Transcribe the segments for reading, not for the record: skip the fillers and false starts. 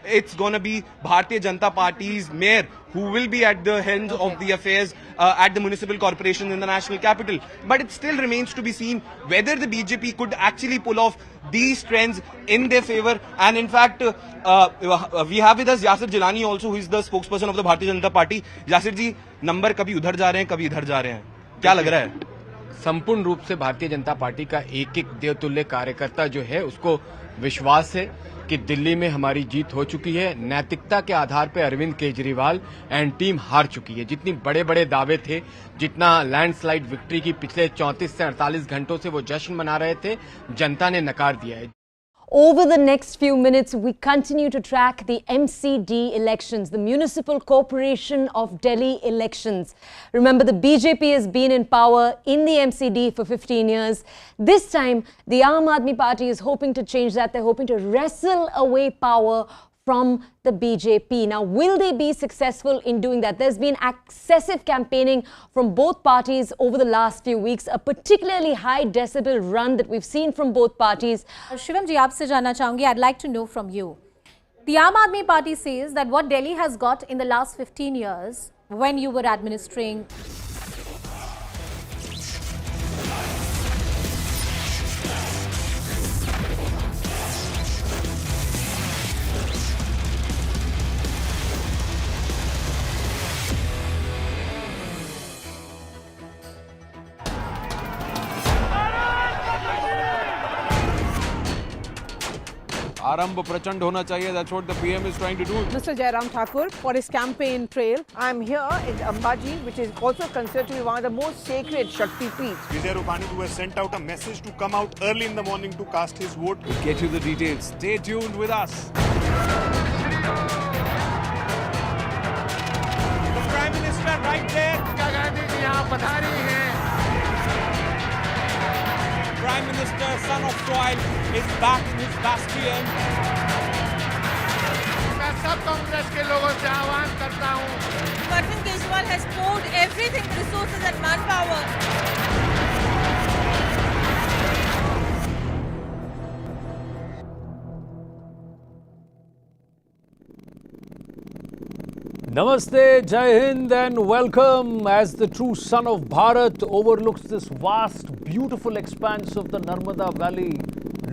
it's going to be Bharatiya Janata Party's mayor who will be at the helm of the affairs at the municipal corporation in the national capital. But it still remains to be seen whether the BJP could actually pull off these trends in their favor. And in fact, we have with us Yasir Jilani also, who is the spokesperson of the Bharatiya Janata Party. Yasir ji, number kabhi udhar ja rahe hain, kabhi idhar ja rahe hain. क्या लग रहा है? संपूर्ण रूप से Bharatiya Janata party का एक एक देवतुल्य कार्यकर्ता जो है उसको विश्वास है कि दिल्ली में हमारी जीत हो चुकी है। नैतिकता के आधार पर अरविंद केजरीवाल एंड टीम हार चुकी है। जितनी बड़े बड़े दावे थे, जितना लैंडस्लाइड विक्ट्री की पिछले 34 से 48 घंटों से वो जश्न मना रहे थे, जनता ने नकार दिया है। Over the next few minutes, we continue to track the MCD elections, the Municipal Corporation of Delhi elections. Remember, the BJP has been in power in the MCD for 15 years. This time, the Aam Aadmi Party is hoping to change that. They're hoping to wrestle away power from the BJP. Now, will they be successful in doing that? There's been excessive campaigning from both parties over the last few weeks, a particularly high decibel run that we've seen from both parties. Shivam ji, aapse janna chahungi, I'd like to know from you. The Aam Aadmi Party says that what Delhi has got in the last 15 years, when you were administering आरंभ प्रचंड होना चाहिए. That's what the PM is trying to do. Mr. Jairam Thakur for his campaign trail. I'm here in Ambaji, which is also considered to be one of the most sacred Shakti peeths. Vijay Rupani, who has sent out a message to come out early in the morning to cast his vote. We'll get you the details. Stay tuned with us. The Prime Minister right there. Prime Minister, son of soil, is back in his bastion. मैं सब कांग्रेस के लोगों से आह्वान करता हूं. Arvind Kejriwal has poured everything, resources and manpower. Namaste, Jai Hind and welcome. As the true son of Bharat overlooks this vast, beautiful expanse of the Narmada Valley,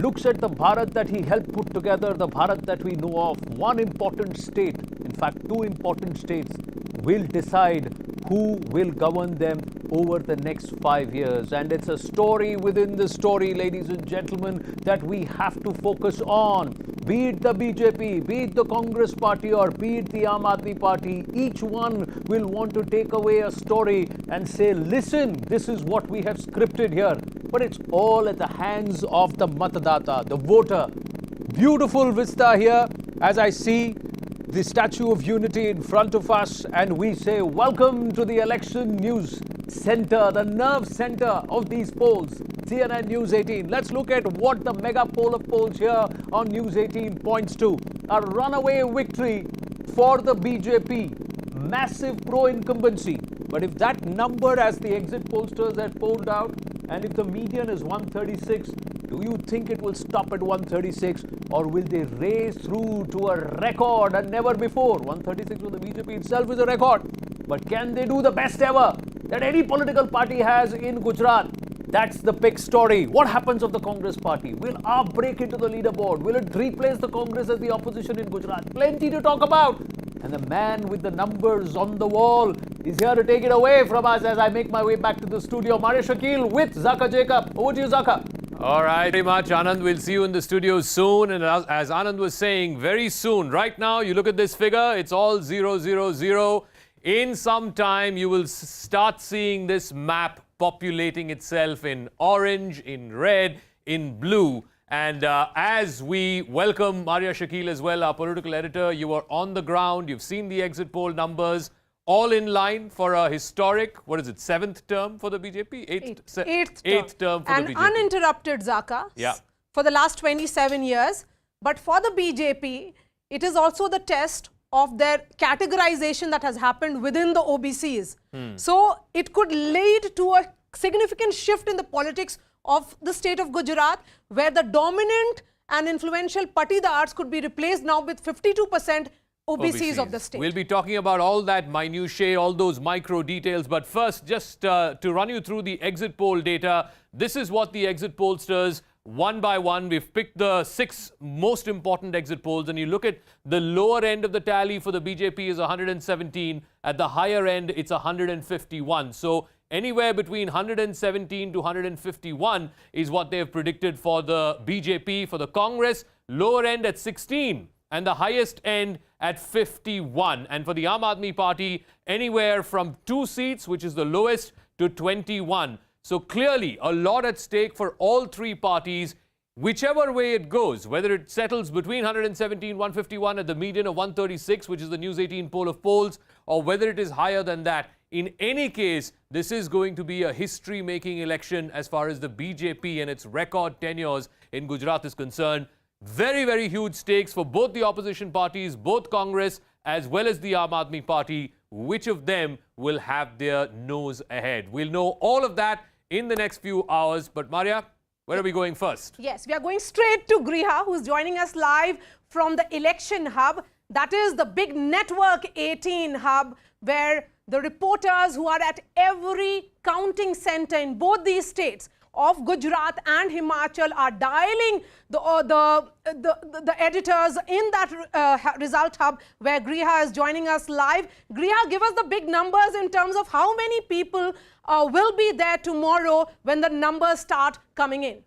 looks at the Bharat that he helped put together, the Bharat that we know of, one important state, in fact 2 important states, will decide who will govern them over the next 5 years. And it's a story within the story, ladies and gentlemen, that we have to focus on. Be it the BJP, be it the Congress Party or be it the Aam Aadmi Party, each one will want to take away a story and say, listen, this is what we have scripted here. But it's all at the hands of the matadata, the voter. Beautiful vista here as I see the Statue of Unity in front of us, and we say welcome to the election news center, the nerve center of these polls, CNN News18. Let's look at what the mega poll of polls here on News18 points to. A runaway victory for the BJP, massive pro-incumbency. But if that number, as the exit pollsters had polled out, and if the median is 136, do you think it will stop at 136 or will they race through to a record and never before? 136 for the BJP itself is a record. But can they do the best ever that any political party has in Gujarat? That's the big story. What happens of the Congress Party? Will AAP break into the leaderboard? Will it replace the Congress as the opposition in Gujarat? Plenty to talk about. And the man with the numbers on the wall is here to take it away from us as I make my way back to the studio. Maria Shakil with Zaka Jacob. Over to you, Zaka. All right, very much, Anand. We'll see you in the studio soon. And as Anand was saying, very soon. Right now, you look at this figure, it's all 0, 0, 0. In some time, you will start seeing this map populating itself in orange, in red, in blue. And as we welcome Maria Shakil as well, our political editor, you are on the ground. You've seen the exit poll numbers. All in line for a historic, what is it, 7th term for the BJP? Eighth term for the BJP. And uninterrupted, Zaka, for the last 27 years. But for the BJP, it is also the test of their categorization that has happened within the OBCs. So it could lead to a significant shift in the politics of the state of Gujarat, where the dominant and influential patidars could be replaced now with 52% OBCs of the state. We'll be talking about all that minutiae, all those micro details. But first, just to run you through the exit poll data, this is what the exit pollsters, one by one, we've picked the 6 most important exit polls, and you look at the lower end of the tally for the BJP is 117. At the higher end, it's 151. So anywhere between 117 to 151 is what they've predicted for the BJP. For the Congress, lower end at 16 and the highest end at 51. And for the Aam Aadmi Party, anywhere from 2 seats, which is the lowest, to 21. So clearly, a lot at stake for all 3 parties, whichever way it goes, whether it settles between 117, 151 at the median of 136, which is the News18 poll of polls, or whether it is higher than that. In any case, this is going to be a history-making election as far as the BJP and its record tenures in Gujarat is concerned. Very, very huge stakes for both the opposition parties, both Congress as well as the Aam Aadmi Party. Which of them will have their nose ahead? We'll know all of that in the next few hours. But Maria, where are we going first? Yes, we are going straight to Griha, who's joining us live from the election hub. That is the big Network 18 hub, where the reporters who are at every counting center in both these states of Gujarat and Himachal are dialing the editors in that result hub, where Griha is joining us live. Griha, give us the big numbers in terms of how many people will be there tomorrow when the numbers start coming in.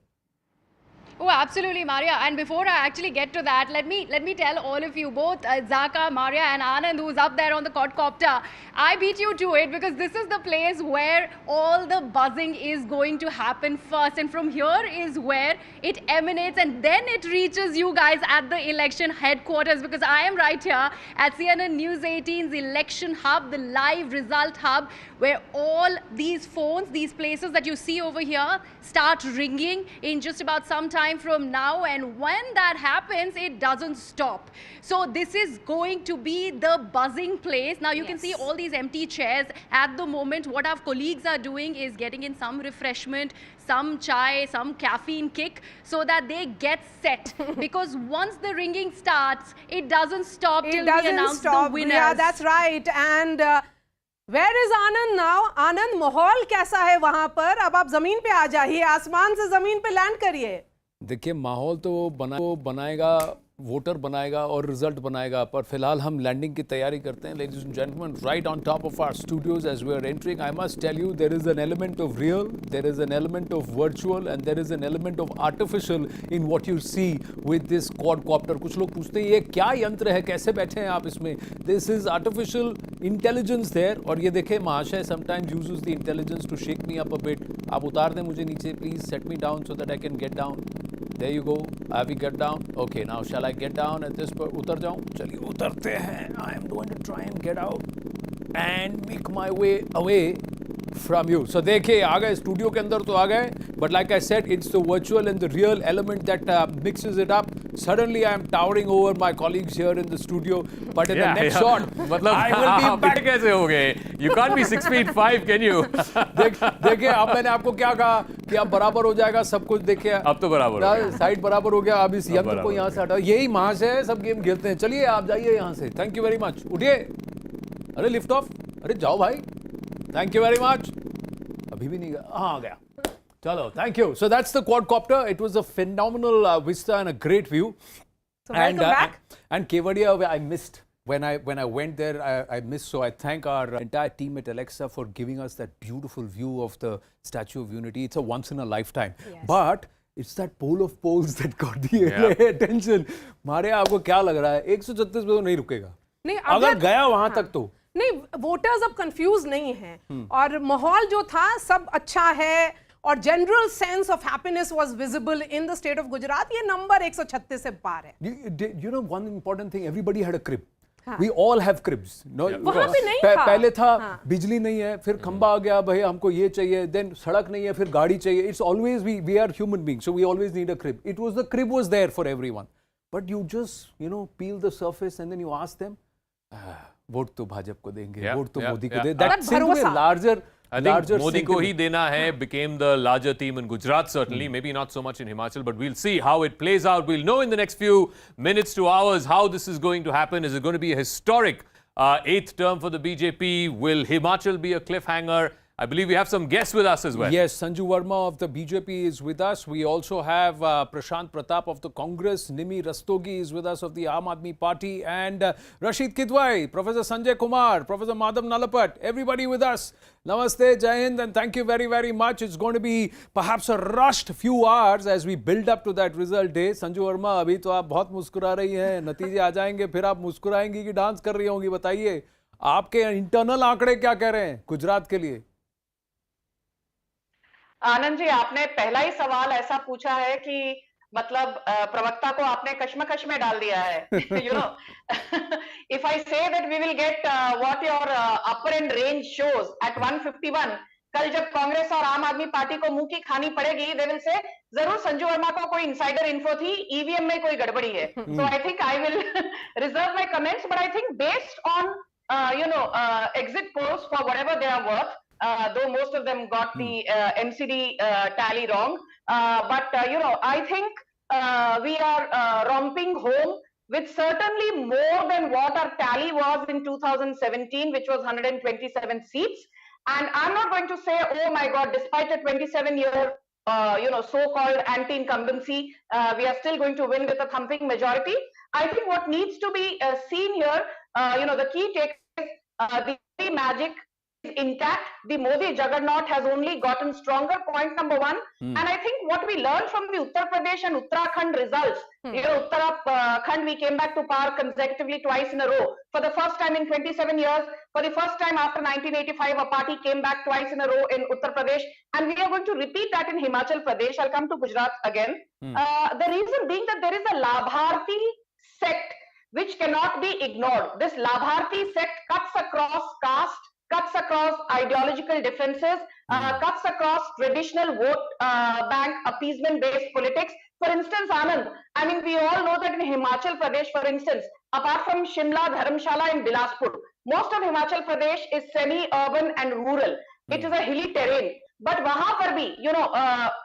Oh, absolutely, Maria. And before I actually get to that, let me tell all of you, both Zaka, Maria and Anand, who's up there on the quadcopter, I beat you to it because this is the place where all the buzzing is going to happen first. And from here is where it emanates, and then it reaches you guys at the election headquarters, because I am right here at CNN News18's election hub, the live result hub, where all these phones, these places that you see over here, start ringing in just about some time from now, and when that happens, it doesn't stop. So this is going to be the buzzing place. Now you can see all these empty chairs at the moment. What our colleagues are doing is getting in some refreshment, some chai, some caffeine kick, so that they get set. Because once the ringing starts, it doesn't stop till we announce the winners. Yeah, that's right. And where is Anand now? Anand, माहौल कैसा है वहाँ पर? अब आप जमीन पे आ जाइए, आसमान से जमीन पे लैंड करिए. देखिए, माहौल तो बनाएगा, वोटर बनाएगा और रिजल्ट बनाएगा, पर फिलहाल हम लैंडिंग की तैयारी करते हैं. Ladies and gentlemen, right on top of our studios as we are entering, I must tell you, there is an element of real, there is an element of virtual, and there is an element of artificial in what you see with this quadcopter. कुछ लोग पूछते हैं ये क्या यंत्र है, कैसे बैठे हैं आप इसमें? This is artificial intelligence there. और ये देखें, महाशय sometimes uses the intelligence to shake me up a bit. आप उतार दें मुझे नीचे, please set me down so that I can get down. There you go. Have we get down? Okay, now shall I get down at this point? उतर जाऊं? चलिए उतरते हैं. I am going to try and get out and make my way away from you. So देखिए, आ गए studio के अंदर तो आ गए, but like I said, it's the virtual and the real element that mixes it up. Suddenly I am towering over my colleagues here in the studio, but in the next shot, मतलब I will be back. कैसे हो गए? You can't be 6'5", can you? देखिए, अब मैंने आपको क्या कहा कि अब बराबर हो जाएगा सब कुछ. देखिए, अब तो बराबर हो गया. साइड बराबर हो गया. अब इस यंत्र को यहाँ से हटाओ. यही महाशय है, सब गेम खेलते हैं. चलिए आप जाइए यहाँ से. Thank you very much. उठिए. अरे लिफ्ट ऑफ. अरे जाओ भाई. Thank you very much. अभी भी नहीं गया. हाँ, आ गया. Chalo, thank you. So that's the quadcopter. It was a phenomenal vista and a great view. So welcome back. And Kevadia, I missed. When I went there, I missed. So I thank our entire team at Alexa for giving us that beautiful view of the Statue of Unity. It's a once in a lifetime. Yes. But it's that poll of polls that got the attention. Maria, आपको क्या लग रहा है? 136 पे तो नहीं रुकेगा. नहीं, अगर गया वहाँ तक तो. नहीं, वोटर्स अब कंफ्यूज नहीं हैं और माहौल जो था सब अच्छा है और general sense of happiness was visible in the state of Gujarat. ये नंबर 136 से पार है. You know one important thing, everybody had a crib. We all have cribs. No, वहाँ पे नहीं था. पहले था बिजली नहीं है, फिर खंबा आ गया, भाई हमको ये चाहिए, then सड़क नहीं है, फिर गाड़ी चाहिए. It's always we are human beings, so we always need a crib. The crib was there for everyone, but you just peel the surface and then you ask them. Vote तो भाजपा को देंगे, vote तो मोदी को देंगे. That seemed to be a I think Modi ko hi dena hai became the larger theme in Gujarat, certainly. Maybe not so much in Himachal, but we'll see how it plays out. We'll know in the next few minutes to hours how this is going to happen. Is it going to be a historic 8th term for the BJP? Will Himachal be a cliffhanger? I believe we have some guests with us as well. Yes, Sanju Verma of the BJP is with us. We also have Prashant Pratap of the Congress. Nimi Rastogi is with us of the Aam Aadmi Party. And Rashid Kidwai, Professor Sanjay Kumar, Professor Madhav Nalapat, everybody with us. Namaste, Jai Hind, and thank you very, very much. It's going to be perhaps a rushed few hours as we build up to that result day. Sanju Verma, अभी तो आप बहुत मुस्कुरा रही हैं. नतीजे आ जाएंगे, फिर आप मुस्कुराएंगी कि डांस कर रही होंगी. बताइए, आपके इंटरनल आंकड़े क्या कह रहे हैं गुजरात के लिए? आनंद जी, आपने पहला ही सवाल ऐसा पूछा है कि मतलब प्रवक्ता को आपने कश्मकश में डाल दिया है. You know, if I say that we will get what your upper end range shows at 151, कल जब कांग्रेस और आम आदमी पार्टी को मुंह की खानी पड़ेगी, they will say जरूर संजू वर्मा को कोई इंसाइडर इन्फो थी, ईवीएम में कोई गड़बड़ी है. So I think I will reserve my comments, but I think based on exit polls for whatever they are worth. Though most of them got the MCD tally wrong, but I think we are romping home with certainly more than what our tally was in 2017, which was 127 seats. And I'm not going to say, oh my God, despite a 27-year so-called anti-incumbency, we are still going to win with a thumping majority. I think what needs to be seen here, the key take is the magic intact. The Modi juggernaut has only gotten stronger, point number one. And I think what we learned from the Uttar Pradesh and Uttarakhand results, Uttarakhand, we came back to power consecutively twice in a row. For the first time in 27 years, for the first time after 1985, a party came back twice in a row in Uttar Pradesh. And we are going to repeat that in Himachal Pradesh. I'll come to Gujarat again. The reason being that there is a Labharti sect which cannot be ignored. This Labharti sect cuts across caste, cuts across ideological differences, cuts across traditional vote bank appeasement-based politics. For instance, Anand, I mean, we all know that in Himachal Pradesh, for instance, apart from Shimla, Dharamshala and Bilaspur, most of Himachal Pradesh is semi-urban and rural. It is a hilly terrain. But wahan par bhi,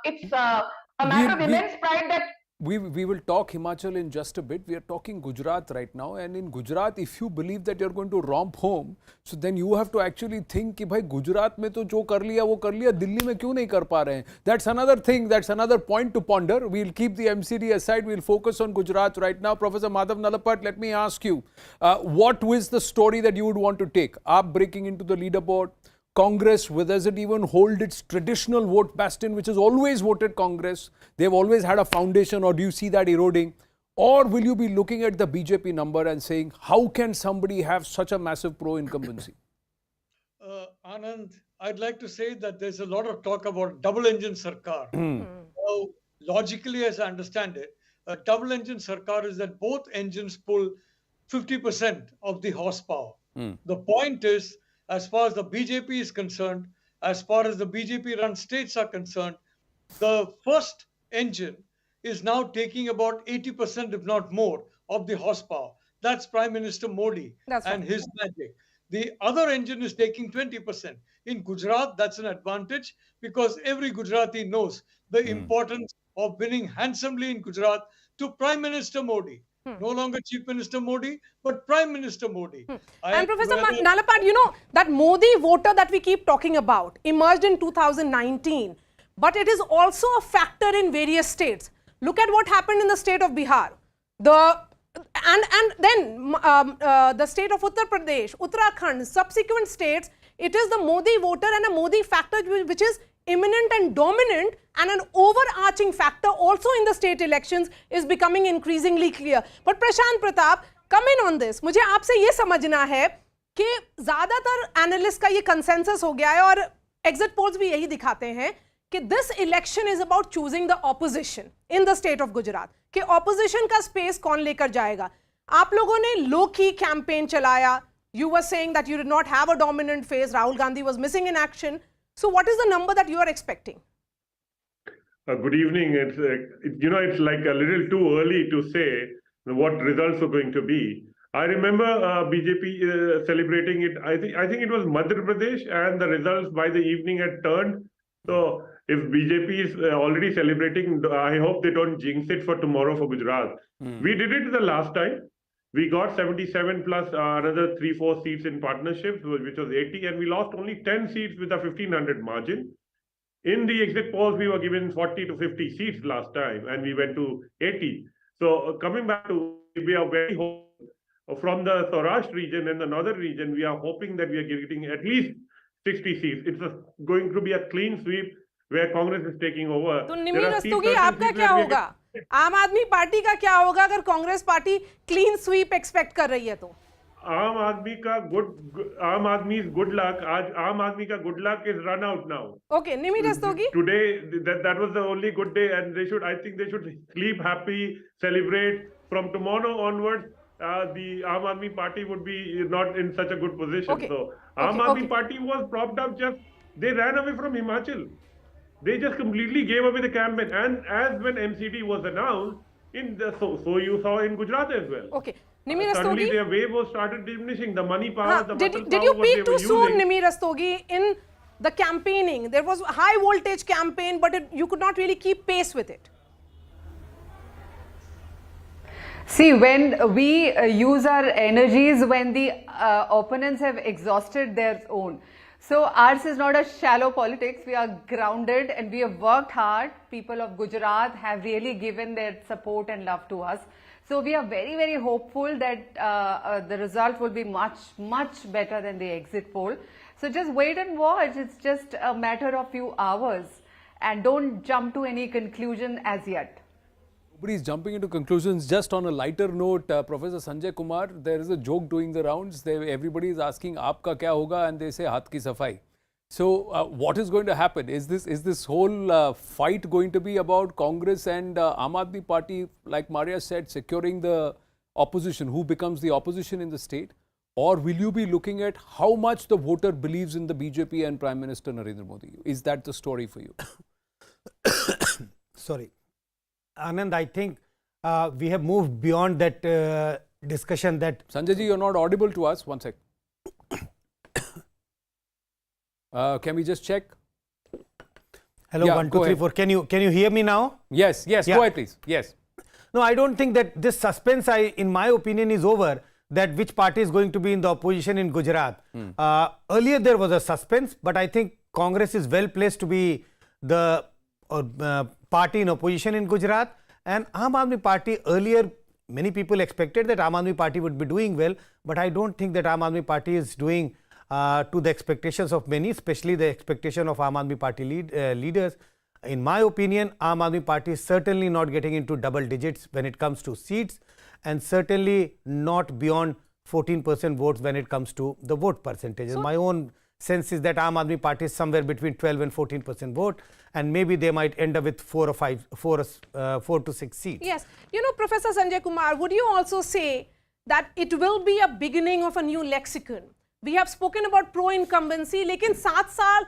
it's a matter of immense pride that we will talk Himachal in just a bit. We are talking Gujarat right now, and in Gujarat, if you believe that you're going to romp home, so then you have to actually think कि भाई गुजरात में तो जो कर लिया वो कर लिया, दिल्ली में क्यों नहीं कर पा रहे हैं? That's another thing. That's another point to ponder. We'll keep the MCD aside. We'll focus on Gujarat right now. Professor Madhav Nalapat, let me ask you, what was the story that you would want to take? Aap breaking into the leaderboard. Congress, does it even hold its traditional vote bastion, which has always voted Congress? They've always had a foundation, or do you see that eroding? Or will you be looking at the BJP number and saying, how can somebody have such a massive pro-incumbency? Anand, I'd like to say that there's a lot of talk about double-engine Sarkar. Now, logically, as I understand it, a double-engine Sarkar is that both engines pull 50% of the horsepower. The point is, as far as the BJP is concerned, as far as the BJP-run states are concerned, the first engine is now taking about 80%, if not more, of the horsepower. That's Prime Minister Modi and his magic. The other engine is taking 20%. In Gujarat, that's an advantage because every Gujarati knows the importance of winning handsomely in Gujarat to Prime Minister Modi. No longer Chief Minister Modi, but Prime Minister Modi. And Professor Nalapat, that Modi voter that we keep talking about emerged in 2019, but it is also a factor in various states. Look at what happened in the state of Bihar. And then the state of Uttar Pradesh, Uttarakhand, subsequent states, it is the Modi voter and a Modi factor which is imminent and dominant, and an overarching factor also in the state elections is becoming increasingly clear. But Prashant Pratap, come in on this. मुझे आपसे ये समझना है कि ज़्यादातर analyst का ये consensus हो गया है और एग्जिट पोल्स भी यही दिखाते हैं कि this election is about choosing the opposition in the state of Gujarat, कि ऑपोजिशन का स्पेस कौन लेकर जाएगा. आप लोगों ने लो की कैंपेन चलाया. You were saying that you did not have a dominant face. Rahul Gandhi was missing in action. So what is the number that you are expecting? Good evening. It's like a little too early to say what results are going to be. I remember BJP celebrating it. I think it was Madhya Pradesh, and the results by the evening had turned. So if BJP is already celebrating, I hope they don't jinx it for tomorrow for Gujarat. We did it the last time. We got 77 plus another 3-4 seats in partnerships, which was 80, and we lost only 10 seats with a 1500 margin. In the exit polls, we were given 40 to 50 seats last time, and we went to 80. So coming back to, we are very hopeful from the Saurashtra region and the northern region. We are hoping that we are getting at least 60 seats. It's going to be a clean sweep where Congress is taking over. तो निमिर रस्तोगी आपका क्या होगा? आम आदमी party का क्या होगा अगर Congress party clean sweep expect कर रही है तो? आम आदमी गुड लक. आज आम आदमी का good luck is run out now. Okay, Nimir Rastogi. Today that was the only good day, and I think they should sleep happy, celebrate. From tomorrow onwards, the Aam Aadmi Party would be not in such a good position. Okay. So Aam Aadmi Party was propped up. They ran away from Himachal. They just completely gave away the campaign. And as when MCD was announced, so you saw in Gujarat as well. Okay. Nimir Suddenly Rastogi, their wave was started diminishing. The money power, the muscle did power you what they peak were too soon, using. Nimir Rastogi, in the campaigning? There was a high voltage campaign, but you could not really keep pace with it. See, when we use our energies when the opponents have exhausted their own. So ours is not a shallow politics. We are grounded and we have worked hard. People of Gujarat have really given their support and love to us. So we are very, very hopeful that the result will be much, much better than the exit poll. So just wait and watch. It's just a matter of few hours, and don't jump to any conclusion as yet. Nobody is jumping into conclusions. Just on a lighter note, Professor Sanjay Kumar, there is a joke doing the rounds. Everybody is asking, "Aapka kya hoga?" and they say, "Haath ki safai." So, what is going to happen? Is this whole fight going to be about Congress and Aam Aadmi Party, like Maria said, securing the opposition? Who becomes the opposition in the state? Or will you be looking at how much the voter believes in the BJP and Prime Minister Narendra Modi? Is that the story for you? Sorry. Anand, I think we have moved beyond that discussion that... Sanjay ji, you're not audible to us. One sec. Can we just check? Hello, yeah, 1, 2, 3, 4. Can you hear me now? Yes, yeah. Go ahead, please. Yes. No, I don't think that this suspense, in my opinion, is over. That which party is going to be in the opposition in Gujarat. Earlier there was a suspense, but I think Congress is well placed to be the party in opposition in Gujarat. And Aam Aadmi Party, earlier many people expected that Aam Aadmi Party would be doing well, but I don't think that Aam Aadmi Party is doing to the expectations of many, especially the expectation of Aam Aadmi Party leaders. In my opinion, Aam Aadmi Party is certainly not getting into double digits when it comes to seats, and certainly not beyond 14% votes when it comes to the vote percentages. My own sense is that Aam Aadmi Party is somewhere between 12 and 14% vote, and maybe they might end up with 4 to 6 seats. Yes. You know, Professor Sanjay Kumar, would you also say that it will be a beginning of a new lexicon? We have spoken about pro-incumbency, लेकिन 7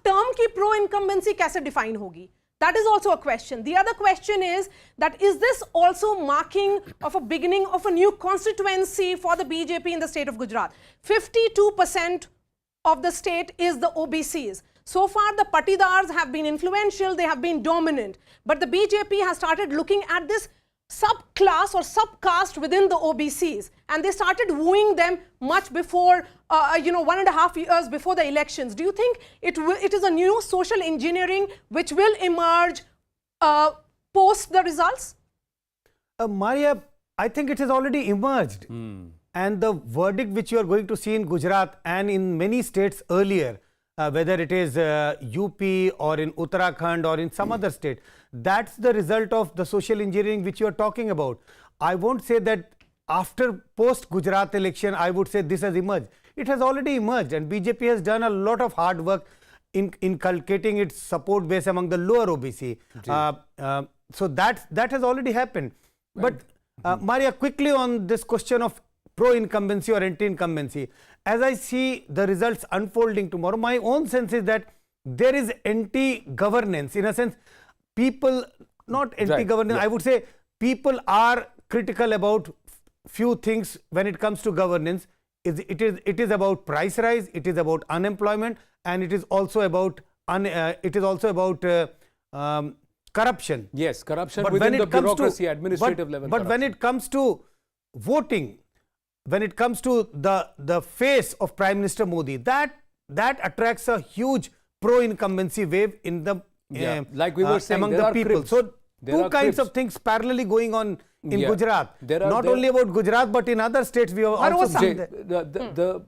term की pro-incumbency कैसे define होगी? That is also a question. The other question is that is this also marking of a beginning of a new constituency for the BJP in the state of Gujarat? 52% of the state is the OBCs. So far, the Patidars have been influential, they have been dominant. But the BJP has started looking at this subclass or subcaste within the OBCs, and they started wooing them much before, 1.5 years before the elections. Do you think it is a new social engineering which will emerge post the results? Maria, I think it has already emerged. And the verdict which you are going to see in Gujarat and in many states earlier, whether it is UP or in Uttarakhand or in some other state, that's the result of the social engineering which you are talking about. I won't say that after post-Gujarat election, I would say this has emerged. It has already emerged, and BJP has done a lot of hard work in inculcating its support base among the lower OBC. So that has already happened. Right. But Maria, quickly on this question of pro-incumbency or anti-incumbency, as I see the results unfolding tomorrow, my own sense is that there is anti-governance. In a sense, people, not anti-governance, I would say people are critical about few things when it comes to governance. It is about price rise, it is about unemployment, and it is also about corruption. Yes, corruption But within when the it comes bureaucracy, to administrative level. But when it comes to voting, when it comes to the face of Prime Minister Modi, that attracts a huge pro-incumbency wave in the like we were saying, among there the are people. cribs. So There two are kinds cribs. of things parallelly going on in Gujarat. Not there- only about Gujarat, but in other states we have also seen that.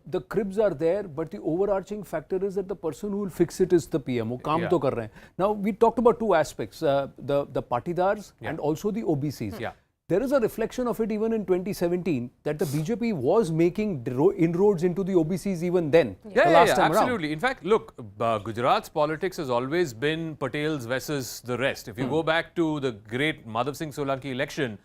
the cribs are there, but the overarching factor is that the person who will fix it is the PM. वो काम तो कर रहे हैं. Now we talked about two aspects, the patidars and also the OBCs. There is a reflection of it even in 2017 that the BJP was making inroads into the OBCs even then. Yeah, absolutely. In fact, look, Gujarat's politics has always been Patels versus the rest. If you go back to the great Madhav Singh Solanki election,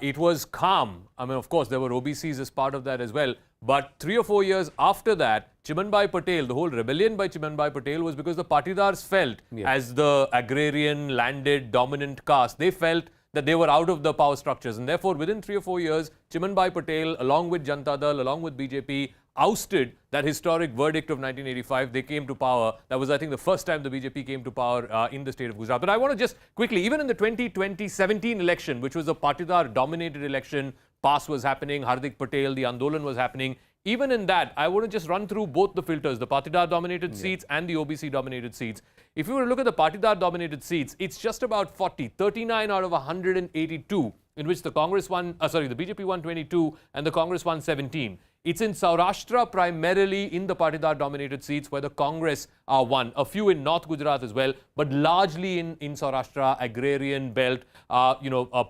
it was calm. I mean, of course, there were OBCs as part of that as well. But 3 or 4 years after that, Chimanbhai Patel, the whole rebellion by Chimanbhai Patel was because the Patidars felt, as the agrarian, landed, dominant caste, they felt that they were out of the power structures. And therefore, within 3 or 4 years, Chimanbhai Patel, along with Janata Dal, along with BJP, ousted that historic verdict of 1985. They came to power. That was, I think, the first time the BJP came to power in the state of Gujarat. But I want to just quickly, even in the 2017 election, which was a Patidar-dominated election, PAS was happening, Hardik Patel, the Andolan was happening. Even in that, I want to just run through both the filters, the Patidar-dominated seats and the OBC-dominated seats. If you were to look at the Patidar-dominated seats, it's just about 40, 39 out of 182, in which the Congress won, the BJP won 22 and the Congress won 17. It's in Saurashtra primarily in the Patidar-dominated seats where the Congress won. A few in North Gujarat as well, but largely in Saurashtra, agrarian belt,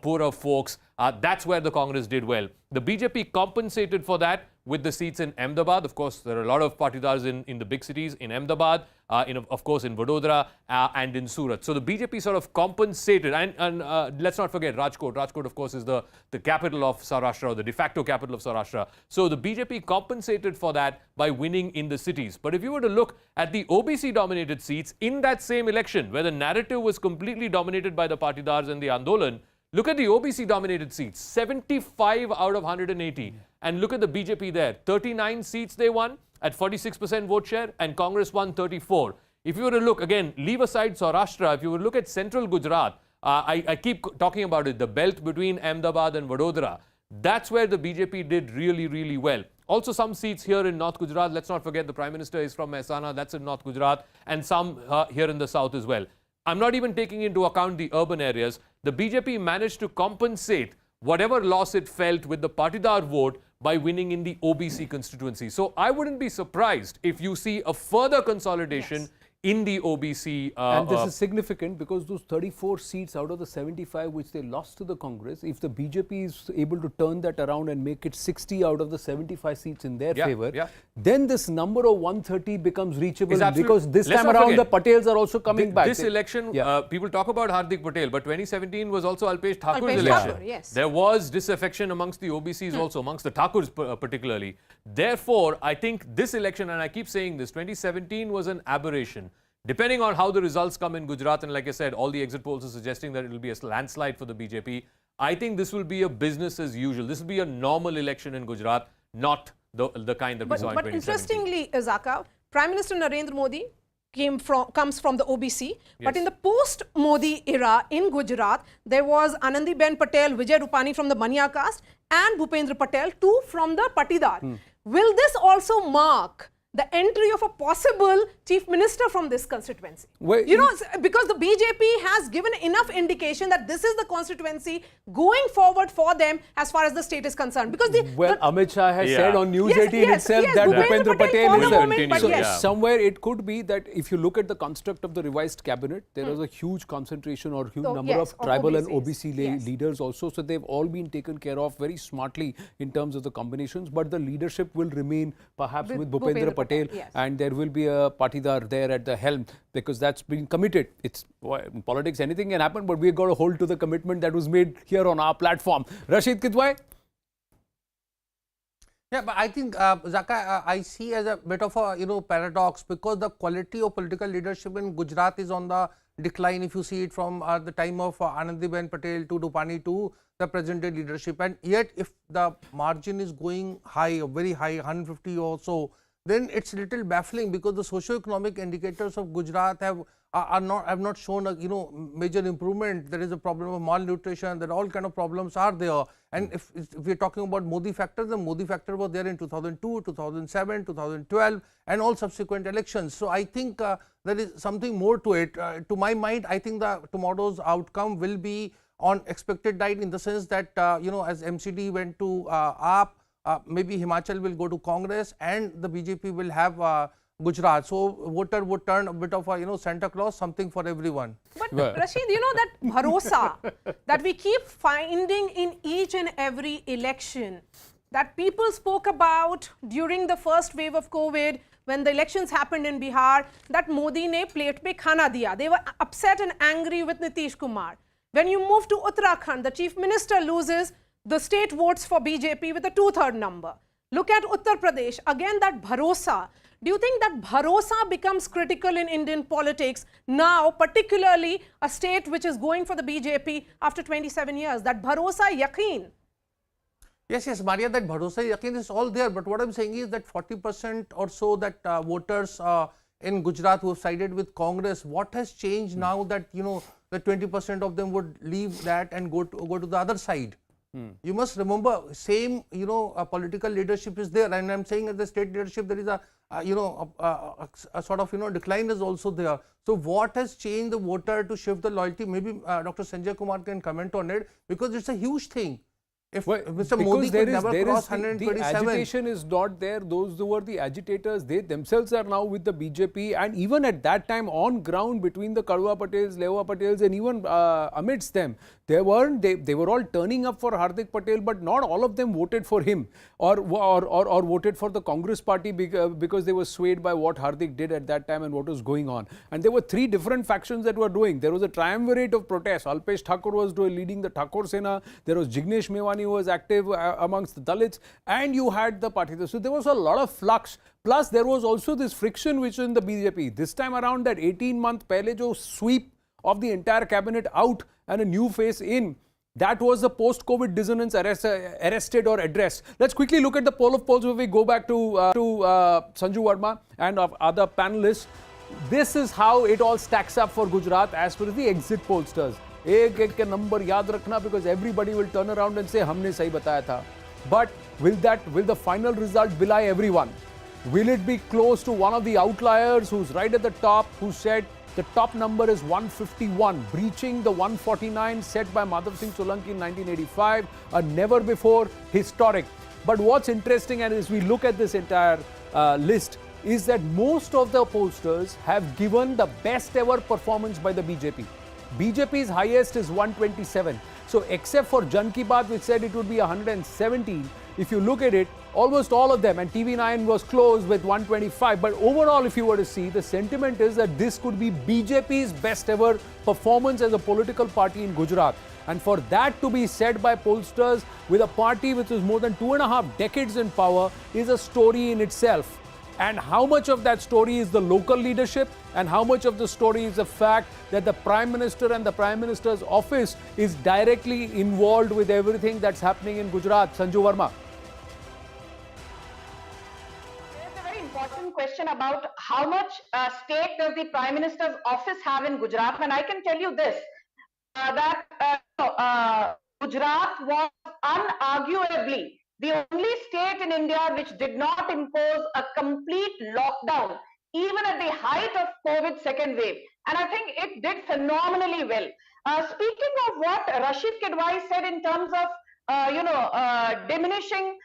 poorer folks. That's where the Congress did well. The BJP compensated for that with the seats in Ahmedabad. Of course, there are a lot of Patidars in the big cities, in Ahmedabad, of course in Vadodara and in Surat. So the BJP sort of compensated. And let's not forget Rajkot. Rajkot, of course, is the capital of Saurashtra, or the de facto capital of Saurashtra. So the BJP compensated for that by winning in the cities. But if you were to look at the OBC-dominated seats in that same election, where the narrative was completely dominated by the Patidars and the Andolan, look at the OBC-dominated seats, 75 out of 180. And look at the BJP there, 39 seats they won at 46% vote share, and Congress won 34. If you were to look, again, leave aside Saurashtra, if you were to look at central Gujarat, I keep talking about it, the belt between Ahmedabad and Vadodara, that's where the BJP did really, really well. Also some seats here in North Gujarat. Let's not forget the Prime Minister is from Mehsana, that's in North Gujarat, and some here in the south as well. I'm not even taking into account the urban areas. The BJP managed to compensate whatever loss it felt with the Patidar vote by winning in the OBC constituency. So I wouldn't be surprised if you see a further consolidation in the OBC. And this is significant because those 34 seats out of the 75 which they lost to the Congress, if the BJP is able to turn that around and make it 60 out of the 75 seats in their favor, then this number of 130 becomes reachable, because this time around the Patels are also coming back. This election, people talk about Hardik Patel, but 2017 was also Alpesh Thakur's election. There was disaffection amongst the OBCs also, amongst the Thakurs particularly. Therefore, I think this election, and I keep saying this, 2017 was an aberration. Depending on how the results come in Gujarat, and like I said, all the exit polls are suggesting that it will be a landslide for the BJP. I think this will be a business as usual. This will be a normal election in Gujarat, not the kind that we saw in 2017. But interestingly, Zaka, Prime Minister Narendra Modi comes from the OBC, but in the post-Modi era in Gujarat, there was Anandiben Patel, Vijay Rupani from the Baniya caste, and Bhupendra Patel, two from the Patidar. Will this also mark the entry of a possible chief minister from this constituency? Because the BJP has given enough indication that this is the constituency going forward for them as far as the state is concerned. Because Amit Shah has said on News18 itself that Bhupendra Patel is there. Somewhere it could be that if you look at the construct of the revised cabinet, there is a huge concentration or huge number of tribal and OBC leaders also. So they've all been taken care of very smartly in terms of the combinations. But the leadership will remain perhaps with Bhupendra Patel. And there will be a Patidar there at the helm, because that's been committed. It's in politics, anything can happen, but we've got to hold to the commitment that was made here on our platform. Rashid Kidwai? Yeah, but I think, Zaka, I see as a bit of a paradox, because the quality of political leadership in Gujarat is on the decline. If you see it from the time of Anandiben Patel to Rupani to the present day leadership. And yet, if the margin is going high, very high, 150 or so, then it's a little baffling, because the socio-economic indicators of Gujarat have not shown a major improvement. There is a problem of malnutrition. There are all kind of problems are there. And if we are talking about Modi factor, the Modi factor was there in 2002, 2007, 2012, and all subsequent elections. So I think there is something more to it. To my mind, I think tomorrow's outcome will be on expected diet, in the sense that as MCD went to AAP, maybe Himachal will go to Congress, and the BJP will have Gujarat. So voter would turn a bit of a Santa Claus, something for everyone. But Rashid, that bharosa that we keep finding in each and every election, that people spoke about during the first wave of COVID, when the elections happened in Bihar, that Modi ne plate pe khana diya. They were upset and angry with Nitish Kumar. When you move to Uttarakhand, the chief minister loses, the state votes for BJP with a 2/3 number. Look at Uttar Pradesh, again that bharosa. Do you think that bharosa becomes critical in Indian politics now, particularly a state which is going for the BJP after 27 years? That bharosa, yaqeen. Yes, Maria, that bharosa, yaqeen is all there. But what I'm saying is that 40% or so that voters in Gujarat who have sided with Congress, what has changed now that, the 20% of them would leave that and go to the other side? You must remember, same, political leadership is there, and I'm saying at the state leadership there is a sort of, decline is also there. So what has changed the voter to shift the loyalty? Maybe Dr. Sanjay Kumar can comment on it, because it's a huge thing. If Mr. Modi could never cross 127. The agitation is not there. Those who were the agitators, they themselves are now with the BJP, and even at that time on ground between the Kadwa Patels, Lewa Patels, and even amidst them, they were all turning up for Hardik Patel, but not all of them voted for him or voted for the Congress party because they were swayed by what Hardik did at that time and what was going on. And there were three different factions that were doing. There was a triumvirate of protests. Alpesh Thakur was leading the Thakur Sena. There was Jignesh Mewani who was active amongst the Dalits, and you had the Patidars. So there was a lot of flux. Plus there was also this friction which was in the BJP. This time around, that 18-month pehle jo sweep of the entire cabinet out and a new face in, that was the post-COVID dissonance arrested or addressed. Let's quickly look at the poll of polls where we go back to Sanju Verma and other panelists. This is how it all stacks up for Gujarat as per the exit pollsters. एक के number याद रखना, because everybody will turn around and say हमने सही बताया था. But will the final result belie everyone? Will it be close to one of the outliers who's right at the top, who said the top number is 151, breaching the 149 set by Madhav Singh Solanki in 1985, a never before historic. But what's interesting, and as we look at this entire list, is that most of the pollsters have given the best ever performance by the BJP. BJP's highest is 127. So except for Jan Ki Baat, which said it would be 117, if you look at it, almost all of them, and TV9 was close with 125. But overall, if you were to see, the sentiment is that this could be BJP's best ever performance as a political party in Gujarat. And for that to be said by pollsters with a party which is more than 2.5 decades in power is a story in itself. And how much of that story is the local leadership, and how much of the story is the fact that the Prime Minister and the Prime Minister's office is directly involved with everything that's happening in Gujarat? Sanju Verma. There's a very important question about how much stake does the Prime Minister's office have in Gujarat. And I can tell you this, that Gujarat was unarguably the only state in India which did not impose a complete lockdown, even at the height of COVID second wave. And I think it did phenomenally well. Speaking of what Rashid Kidwai said in terms of, diminishing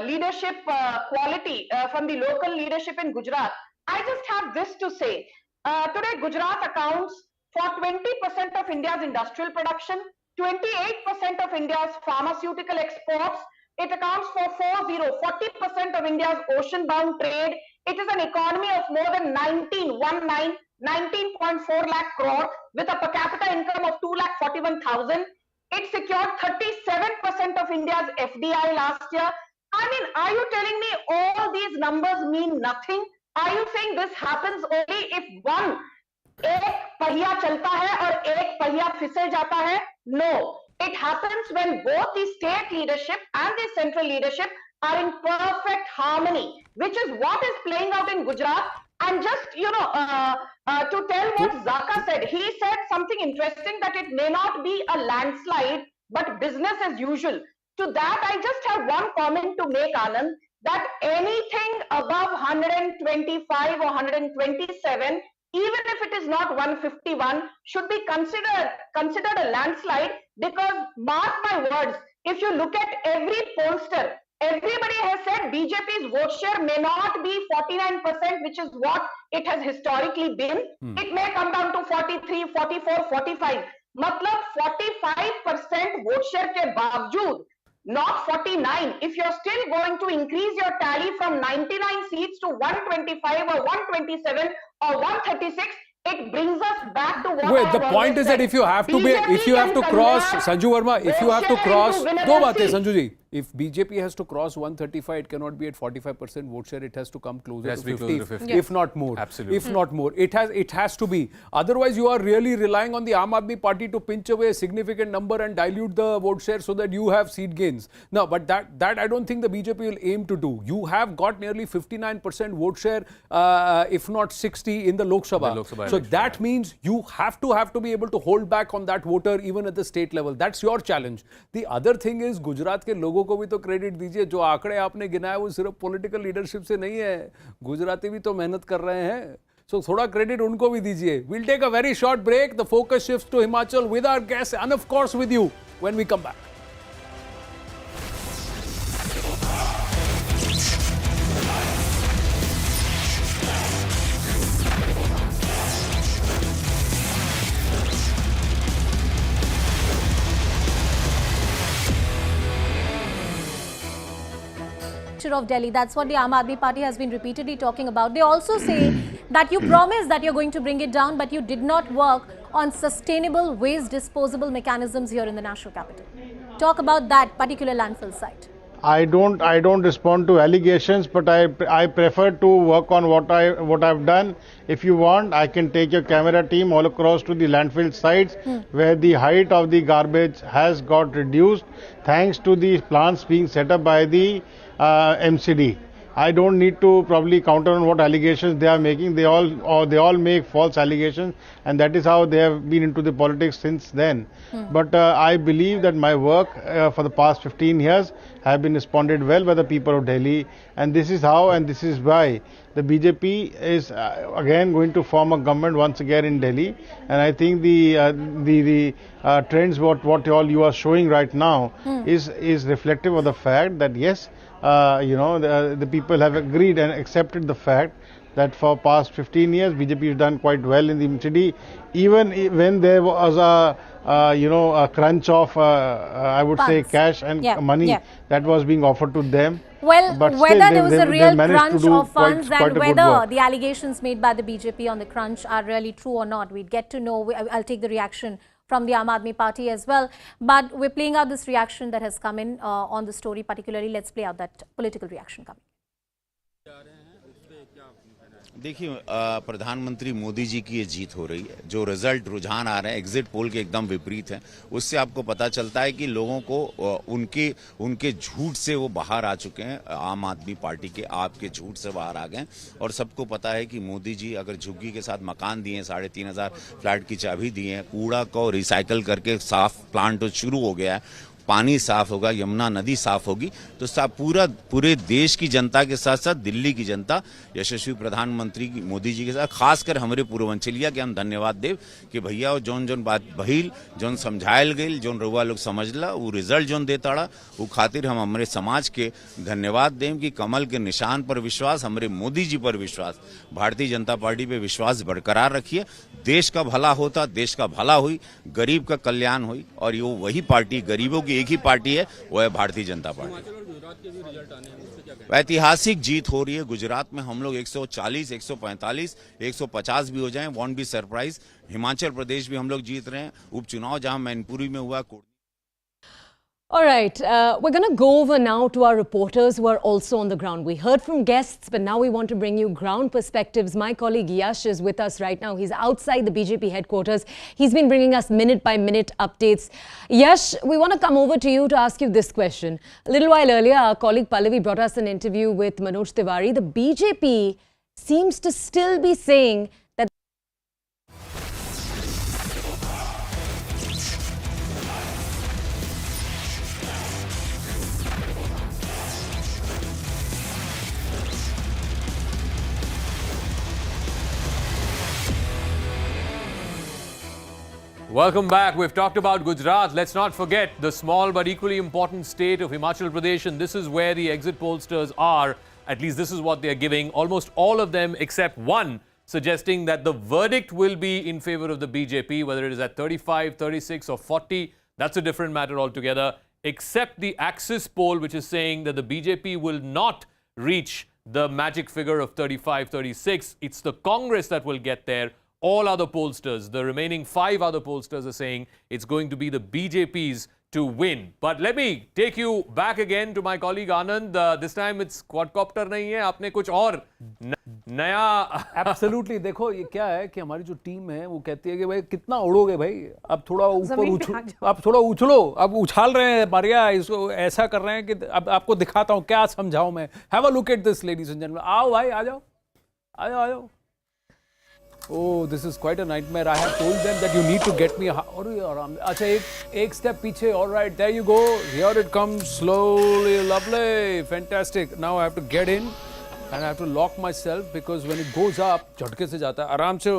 leadership quality from the local leadership in Gujarat, I just have this to say. Today, Gujarat accounts for 20% of India's industrial production, 28% of India's pharmaceutical exports. It accounts for 40% of India's ocean-bound trade. It is an economy of more than 19.4 lakh crore with a per capita income of 2,41,000. It secured 37% of India's FDI last year. I mean, are you telling me all these numbers mean nothing? Are you saying this happens only if one एक पहिया चलता है और एक पहिया फिसल जाता है? No, It happens when both the state leadership and the central leadership are in perfect harmony, which is what is playing out in Gujarat. And just, to tell what Zaka said, he said something interesting, that it may not be a landslide, but business as usual. To that, I just have one comment to make, Anand, that anything above 125 or 127, even if it is not 151, should be considered a landslide, because mark my words, if you look at every pollster, everybody has said BJP's vote share may not be 49%, which is what it has historically been. It may come down to 43, 44, 45. Matlab 45% vote share ke baavjood, not 49. If you're still going to increase your tally from 99 seats to 125 or 127 or 136, it brings us back to what Wait, the point is that if you have to cross, Sanju Verma, if you have to cross, दो बातें संजू जी. If BJP has to cross 135, it cannot be at 45% vote share. It has to come closer to 50, if not more. Absolutely. If not more, it has to be. Otherwise, you are really relying on the Aam Aadmi Party to pinch away a significant number and dilute the vote share so that you have seat gains. No, but that I don't think the BJP will aim to do. You have got nearly 59% vote share, if not 60, in the Lok Sabha. So that means you have to be able to hold back on that voter even at the state level. That's your challenge. The other thing is, Gujarat के लोगों को भी तो credit दीजिए. जो आंकड़े आपने गिनाए वो सिर्फ पॉलिटिकल लीडरशिप से नहीं है. गुजराती भी तो मेहनत कर रहे हैं. So थोड़ा क्रेडिट उनको भी दीजिए. We'll take a very short break. The focus shifts to Himachal with our guests and of course with you when we come back. Of Delhi. That's what the Aam Aadmi Party has been repeatedly talking about. They also say that you promised that you're going to bring it down, but you did not work on sustainable waste disposable mechanisms here in the national capital. Talk about that particular landfill site. I don't respond to allegations, but I prefer to work on what I've done. If you want, I can take your camera team all across to the landfill sites where the height of the garbage has got reduced thanks to the plants being set up by the MCD. I don't need to probably counter on what allegations they are making. They all make false allegations, and that is how they have been into the politics since then. But I believe that my work for the past 15 years have been responded well by the people of Delhi, and this is how and this is why the BJP is again going to form a government once again in Delhi. And I think the trends what all you are showing right now is reflective of the fact that yes, the people have agreed and accepted the fact that for past 15 years BJP has done quite well in the MCD, even when there was a crunch of I would say cash and money that was being offered to them. Well, but whether there was a real crunch of funds quite and whether the allegations made by the BJP on the crunch are really true or not, we'd get to know. I'll take the reaction from the Aam Aadmi Party as well. But we're playing out this reaction that has come in on the story particularly. Let's play out that political reaction coming. देखिए, प्रधानमंत्री मोदी जी की ये जीत हो रही है. जो result रुझान आ रहे हैं एग्जिट पोल के एकदम विपरीत हैं, उससे आपको पता चलता है कि लोगों को उनके झूठ से वो बाहर आ चुके हैं. आम आदमी पार्टी के आपके झूठ से बाहर आ गए. और सबको पता है कि मोदी जी अगर झुग्गी के साथ मकान दिए, 3,500 फ्लैट की चाबी दिए हैं, कूड़ा को रिसाइकल करके साफ प्लांट शुरू हो गया है, पानी साफ होगा, यमुना नदी साफ होगी, तो पूरे देश की जनता के साथ साथ दिल्ली की जनता यशस्वी प्रधानमंत्री मोदी जी के साथ, खासकर हमारे पूर्वांचलिया के हम धन्यवाद देव कि भैया जोन बात बहिल, जोन समझायल गई, जोन रउआ लोग समझला, वो रिजल्ट जोन देताड़ा, वो खातिर हम हमारे समाज के धन्यवाद देव कि कमल के निशान पर विश्वास, हमारे मोदी जी पर विश्वास, भारतीय जनता पार्टी पे विश्वास बरकरार रखिए. देश का भला होता, देश का भला हुई, गरीब का कल्याण हुई, और ये वही पार्टी, गरीबों की एक ही पार्टी है, वो है भारतीय जनता पार्टी. ऐतिहासिक जीत हो रही है. गुजरात में हम लोग 140, 145, 150 भी हो जाएं, want be surprise. Himachal Pradesh भी हम लोग जीत रहे हैं. उपचुनाव जहां मैनपुरी में हुआ. All right, we're going to go over now to our reporters who are also on the ground. We heard from guests, but now we want to bring you ground perspectives. My colleague Yash is with us right now. He's outside the BJP headquarters. He's been bringing us minute-by-minute updates. Yash, we want to come over to you to ask you this question. A little while earlier, our colleague Pallavi brought us an interview with Manoj Tiwari. The BJP seems to still be saying that Welcome back. We've talked about Gujarat. Let's not forget the small but equally important state of Himachal Pradesh, and this is where the exit pollsters are. At least this is what they're giving. Almost all of them except one suggesting that the verdict will be in favor of the BJP, whether it is at 35, 36 or 40. That's a different matter altogether. Except the Axis poll, which is saying that the BJP will not reach the magic figure of 35, 36. It's the Congress that will get there. All other pollsters, the remaining 5 other pollsters are saying it's going to be the BJP's to win. But let me take you back again to my colleague Anand. This time it's quadcopter नहीं है, आपने कुछ और नया. Absolutely. देखो ये क्या है कि हमारी जो टीम है वो कहती है कि भाई कितना उड़ोगे भाई, अब थोड़ा ऊपर अब थोड़ा उछलो, अब उछाल रहे हैं मारिया, इसको ऐसा कर रहे हैं कि अब आपको दिखाता हूँ क्या समझाऊं मैं. Have a look at this, ladies and gentlemen. आओ भाई, आ जाओ, आ जाओ, आ जाओ. Oh, this is quite a nightmare. I have told them that you need to get me a... अच्छा एक step पीछे. All right, there you go. Here it comes slowly. Lovely. Fantastic. Now I have to get in and I have to lock myself because when it goes up, झटके से जाता है. आराम से.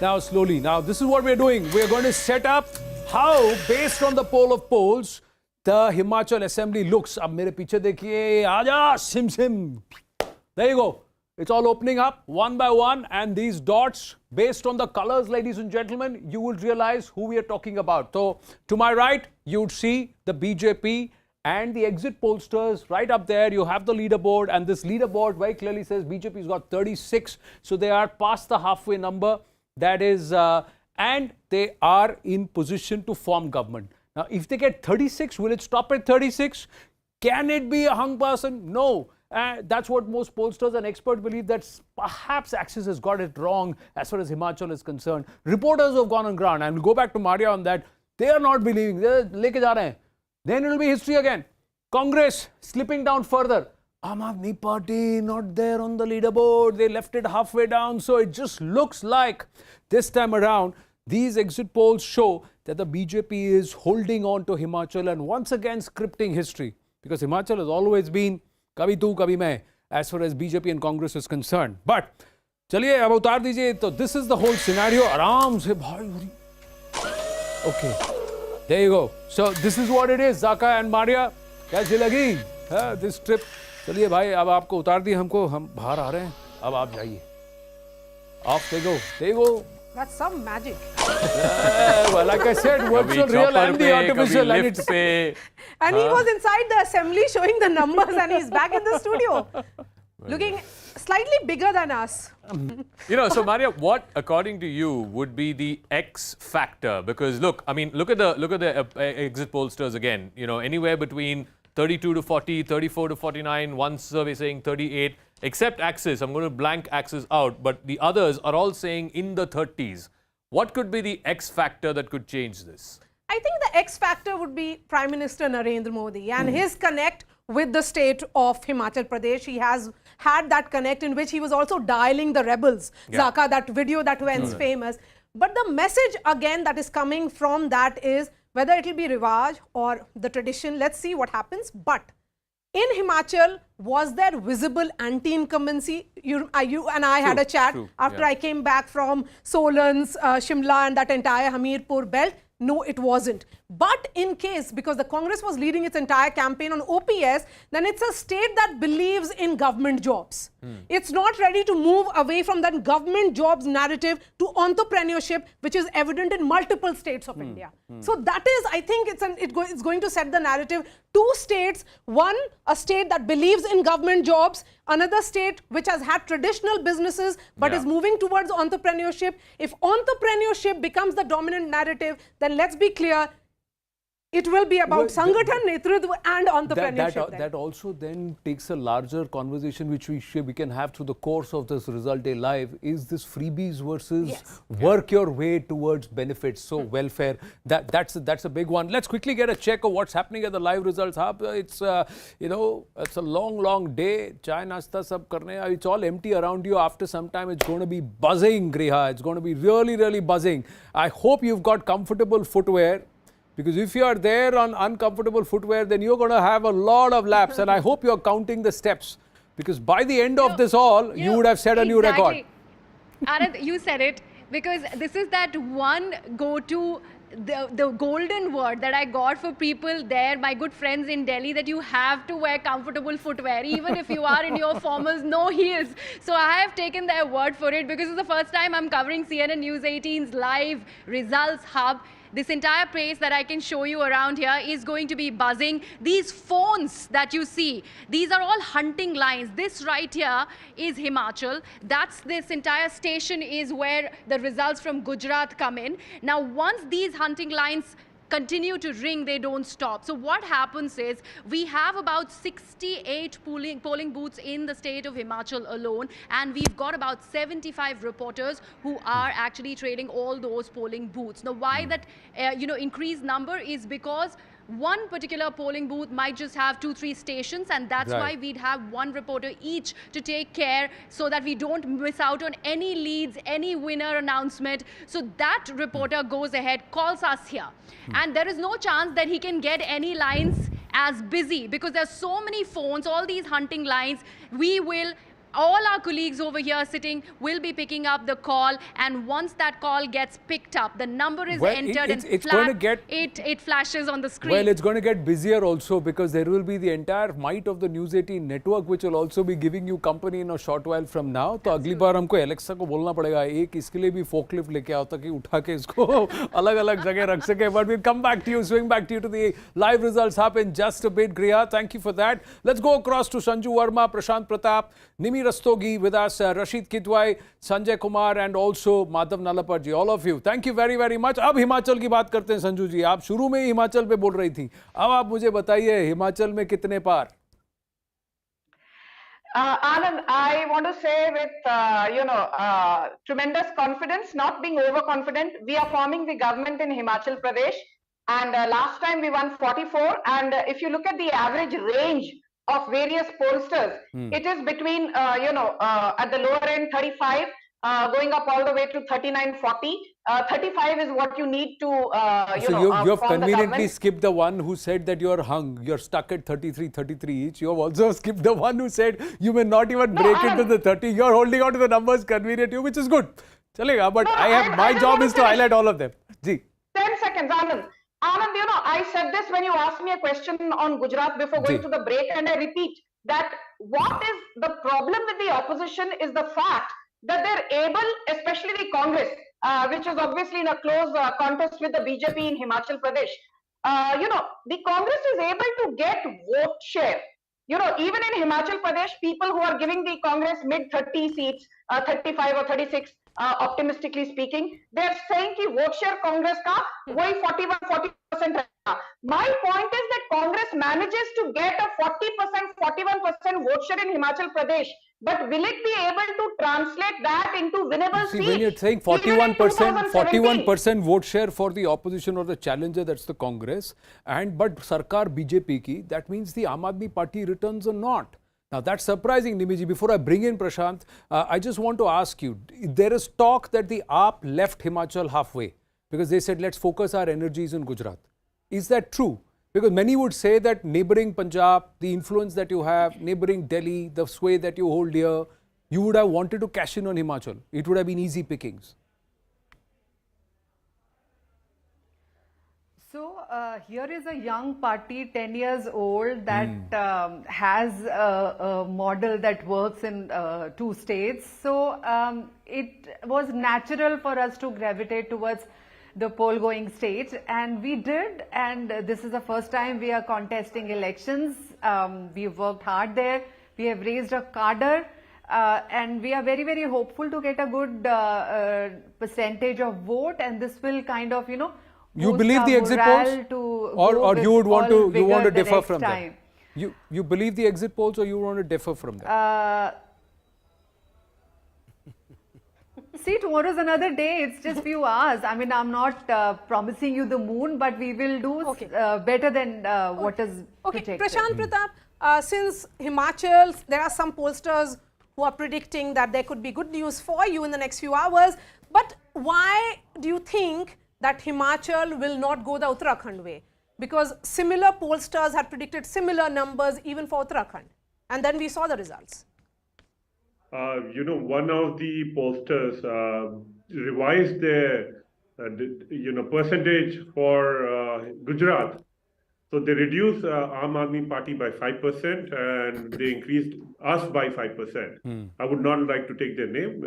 Now slowly. Now this is what we are doing. We are going to set up how, based on the poll of polls, the Himachal Assembly looks. अब मेरे पीछे देखिए. आजा, SIM SIM. There you go. It's all opening up one by one, and these dots, based on the colors, ladies and gentlemen, you will realize who we are talking about. So, to my right, you'd see the BJP and the exit pollsters right up there. You have the leaderboard, and this leaderboard very clearly says BJP's got 36. So, they are past the halfway number. That is, and they are in position to form government. Now, if they get 36, will it stop at 36? Can it be a hung person? No. That's what most pollsters and experts believe, that perhaps Axis has got it wrong as far as Himachal is concerned. Reporters who have gone on ground, and we'll go back to Maria on that, they are not believing. They're leke ja rahe hain. Then it will be history again. Congress slipping down further. Aam Aadmi Party not there on the leaderboard. They left it halfway down. So it just looks like this time around, these exit polls show that the BJP is holding on to Himachal and once again scripting history. Because Himachal has always been कभी तू कभी मैं as far as BJP and Congress is concerned. But चलिए अब उतार दीजिए. तो this is the whole scenario. आराम से भाई. Okay, there you go. So this is what it is. Zaka and Maria, कैसी लगी this trip? चलिए भाई, अब आपको उतार दिए हमको, हम बाहर आ रहे हैं. अब आप जाइए. Off they go. There you go. That's some magic. Well, like I said, virtual, real and the artificial. And he was inside the assembly showing the numbers and he's back in the studio. Looking slightly bigger than us. You know, so Maria, what according to you would be the X factor? Because look, I mean, look at the exit pollsters again. You know, anywhere between 32 to 40, 34 to 49, one survey saying 38. Except Axis, I'm going to blank Axis out, but the others are all saying in the 30s. What could be the X factor that could change this? I think the X factor would be Prime Minister Narendra Modi and his connect with the state of Himachal Pradesh. He has had that connect in which he was also dialing the rebels. Yeah. Zaka, that video that went famous. But the message again that is coming from that is whether it will be Rivaj or the tradition. Let's see what happens. But in Himachal, was there visible anti-incumbency? You and I had a chat after I came back from Solon's, Shimla and that entire Hamirpur belt. No, it wasn't. But in case, because the Congress was leading its entire campaign on OPS, then it's a state that believes in government jobs. It's not ready to move away from that government jobs narrative to entrepreneurship, which is evident in multiple states of India. So that is, I think it's going to set the narrative. Two states, one, a state that believes in government jobs, another state which has had traditional businesses but is moving towards entrepreneurship. If entrepreneurship becomes the dominant narrative, then let's be clear, it will be about Sangathan, Netritva and entrepreneurship. That also then takes a larger conversation which we can have through the course of this Result Day Live. Is this freebies versus work your way towards benefits? So welfare, that's a big one. Let's quickly get a check of what's happening at the Live Results Hub. It's it's a long day. Chai nasta sab karne. It's all empty around you. After some time, it's going to be buzzing, Griha. It's going to be really buzzing. I hope you've got comfortable footwear. Because if you are there on uncomfortable footwear, then you're going to have a lot of laps. And I hope you're counting the steps. Because by the end of this all, you would have set a new record. Anand, you said it. Because this is that one go-to, the golden word that I got for people there, my good friends in Delhi, that you have to wear comfortable footwear, even if you are in your formals, no heels. So I have taken their word for it, because it's the first time I'm covering CNN News18's Live Results Hub. This entire place that I can show you around here is going to be buzzing. These phones that you see, these are all hunting lines. This right here is Himachal. This entire station is where the results from Gujarat come in. Now, once these hunting lines continue to ring, they don't stop. So what happens is, we have about 68 polling booths in the state of Himachal alone, and we've got about 75 reporters who are actually trailing all those polling booths. Now, why that increased number is because one particular polling booth might just have 2-3 stations, and that's why we'd have one reporter each to take care so that we don't miss out on any leads, any winner announcement. So that reporter goes ahead, calls us here, and there is no chance that he can get any lines as busy, because there's so many phones, all these hunting lines. All our colleagues over here sitting will be picking up the call, and once that call gets picked up, the number is entered and it flashes on the screen. Well, it's going to get busier also, because there will be the entire might of the News18 network, which will also be giving you company in a short while from now. तो अगली बार हमको Alexa को बोलना पड़ेगा, एक इसके लिए भी forklift लेके आओ ताकि उठा के इसको अलग-अलग जगह रख सके. But we'll come back to you, swing back to you to the Live Results Hub in just a bit, Griha. Thank you for that. Let's go across to Sanju Verma, Prashant Pratap, Nimi Rastogi with us, Rashid Kidwai, Sanjay Kumar and also Madhav Nalapar ji. All of you, thank you very much. अब हिमाचल की बात करते हैं संजू जी. आप शुरू में ही हिमाचल पे बोल रही थी. अब आप मुझे बताइए हिमाचल में कितने पार? Anand, I want to say with tremendous confidence, not being overconfident, we are forming the government in Himachal Pradesh, and last time we won 44, and if you look at the average range of various pollsters, it is between at the lower end 35, going up all the way to 39, 40. 35 is what you need to so you have conveniently skipped the one who said that you're stuck at 33 each. You have also skipped the one who said you may not even break into the 30. You're holding on to the numbers convenient to you, which is good. Chalega, but my job is to highlight all of them. Ji. 10 seconds, Anand. Anand, I said this when you asked me a question on Gujarat before going to the break, and I repeat that what is the problem with the opposition is the fact that they're able, especially the Congress, which is obviously in a close contest with the BJP in Himachal Pradesh. The Congress is able to get vote share. Even in Himachal Pradesh, people who are giving the Congress mid-30 seats, 35 or 36, optimistically speaking, they're saying कि vote share Congress का वही 41-40%. My point is that Congress manages to get a 41% vote share in Himachal Pradesh, but will it be able to translate that into winnable seats? When you're saying 41% vote share for the opposition or the challenger, that's the Congress, but Sarkar BJP ki, that means the Aam Aadmi Party returns or not. Now that's surprising, Nimiji. Before I bring in Prashant, I just want to ask you, there is talk that the AAP left Himachal halfway because they said let's focus our energies in Gujarat. Is that true? Because many would say that neighboring Punjab, the influence that you have, neighboring Delhi, the sway that you hold here, you would have wanted to cash in on Himachal. It would have been easy pickings. So here is a young party, 10 years old, that has a model that works in 2 states. So it was natural for us to gravitate towards the poll-going state, and we did. And this is the first time we are contesting elections. We have worked hard there. We have raised a cadre. And we are very, very hopeful to get a good percentage of vote, and this will kind of, You believe the exit polls, or you would want to differ from them? You believe the exit polls, or you want to differ from them? See, tomorrow is another day. It's just few hours. I mean, I'm not promising you the moon, but we will do better than what is projected. Prashant Pratap, since Himachal, there are some pollsters who are predicting that there could be good news for you in the next few hours. But why do you think that Himachal will not go the Uttarakhand way? Because similar pollsters had predicted similar numbers even for Uttarakhand. And then we saw the results. One of the pollsters revised their, percentage for Gujarat. So they reduced Aam Aadmi Party by 5% and they increased us by 5%. I would not like to take their name,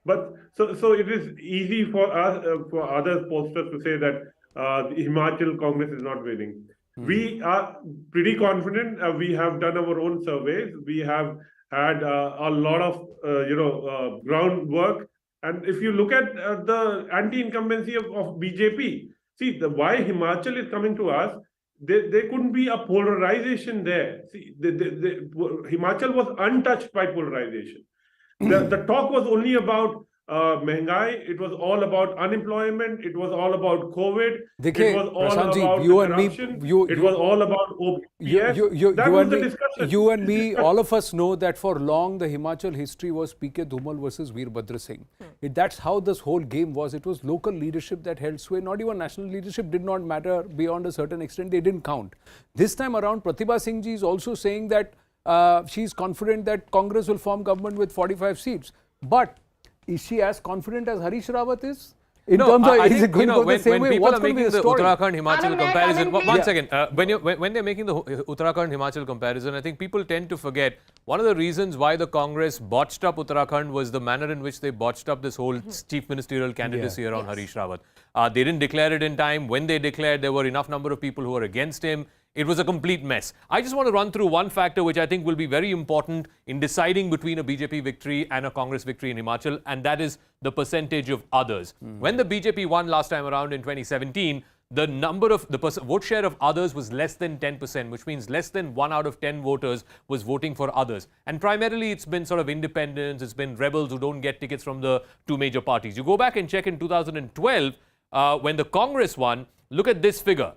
but so it is easy for us, for other pollsters to say that the Himachal Congress is not winning. We are pretty confident. We have done our own surveys. We have had a lot of groundwork. And if you look at the anti-incumbency of BJP, see why Himachal is coming to us. There couldn't be a polarization there. See, Himachal was untouched by polarization. The talk was only about Mehngai. It was all about unemployment. It was all about COVID. It was all about corruption. It was all about OPS. That was the discussion. You and me, all of us know that for long the Himachal history was P.K. Dhumal versus Veerbhadra Singh. That's how this whole game was. It was local leadership that held sway. Not even national leadership did not matter beyond a certain extent. They didn't count. This time around, Pratibha Singh ji is also saying that she's confident that Congress will form government with 45 seats. But is she as confident as Harish Rawat is? In terms of, is it going to go the same way? When people What's are going to be making the the story? Uttarakhand Himachal comparison, one second. When they're making the Uttarakhand Himachal comparison, I think people tend to forget one of the reasons why the Congress botched up Uttarakhand was the manner in which they botched up this whole chief ministerial candidacy around Harish Rawat. They didn't declare it in time. When they declared, there were enough number of people who were against him. It was a complete mess. I just want to run through one factor which I think will be very important in deciding between a BJP victory and a Congress victory in Himachal, and that is the percentage of others. When the BJP won last time around in 2017, the number of the vote share of others was less than 10%, which means less than 1 out of 10 voters was voting for others. And primarily it's been sort of independents, it's been rebels who don't get tickets from the 2 major parties. You go back and check in 2012, when the Congress won, look at this figure.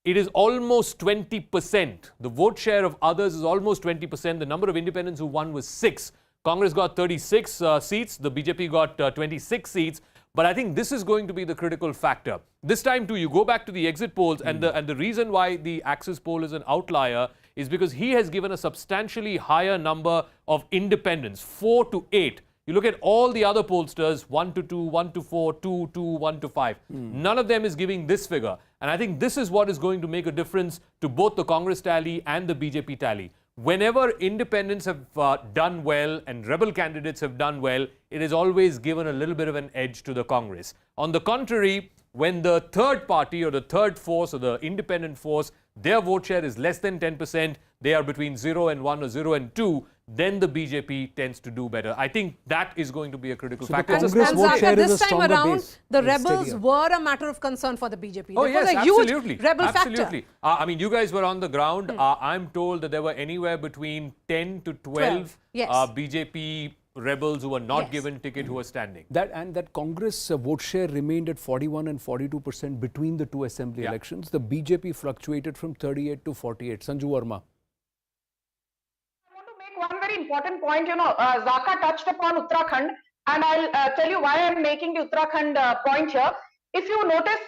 It is almost 20%. The vote share of others is almost 20%. The number of independents who won was 6. Congress got 36 seats. The BJP got 26 seats. But I think this is going to be the critical factor. This time too, you go back to the exit polls, and the reason why the Axis poll is an outlier is because he has given a substantially higher number of independents, 4 to 8. You look at all the other pollsters, 1 to 2, 1 to 4, 2 to 1 to 5. None of them is giving this figure. And I think this is what is going to make a difference to both the Congress tally and the BJP tally. Whenever independents have done well and rebel candidates have done well, it is always given a little bit of an edge to the Congress. On the contrary, when the third party or the third force or the independent force, their vote share is less than 10%, they are between 0 and 1 or 0 and 2, then the BJP tends to do better. I think that is going to be a critical factor. And this time around, the rebels were a matter of concern for the BJP. Oh, there was yes, a huge rebel factor. I mean, you guys were on the ground. I'm told that there were anywhere between 10 to 12 BJP rebels who were not given ticket who were standing. That Congress vote share remained at 41 and 42% between the 2 assembly elections. The BJP fluctuated from 38 to 48. Sanju Verma. I want to make one very important point. Zaka touched upon Uttarakhand, and I'll tell you why I'm making the Uttarakhand point here. If you notice,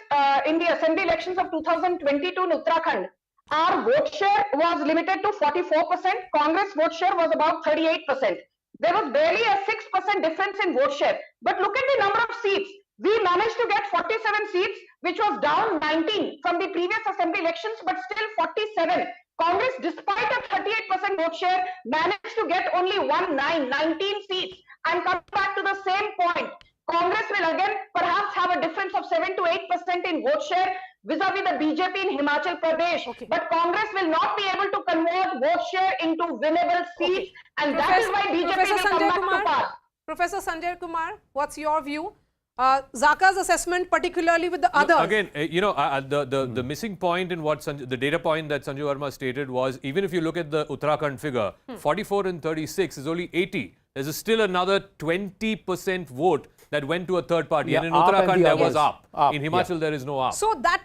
in the assembly elections of 2022 in Uttarakhand, our vote share was limited to 44%. Congress vote share was about 38%. There was barely a 6% difference in vote share. But look at the number of seats. We managed to get 47 seats which was down 19 from the previous assembly elections, but still 47. Congress, despite a 38% vote share, managed to get only 19 seats. And come back to the same point. Congress will again perhaps have a difference of 7 to 8% in vote share vis-a-vis the BJP in Himachal Pradesh. But Congress will not be able to convert vote share into winnable seats. And that is why BJP will come back to power. Professor Sanjay Kumar, what's your view? Zaka's assessment, particularly with the others. Again, the missing point in what the data point that Sanju Verma stated was, even if you look at the Uttarakhand figure, 44 and 36 is only 80. There's still another 20% vote that went to a third party. Yeah, and in Uttarakhand, there was up. In Himachal, there is no up. So that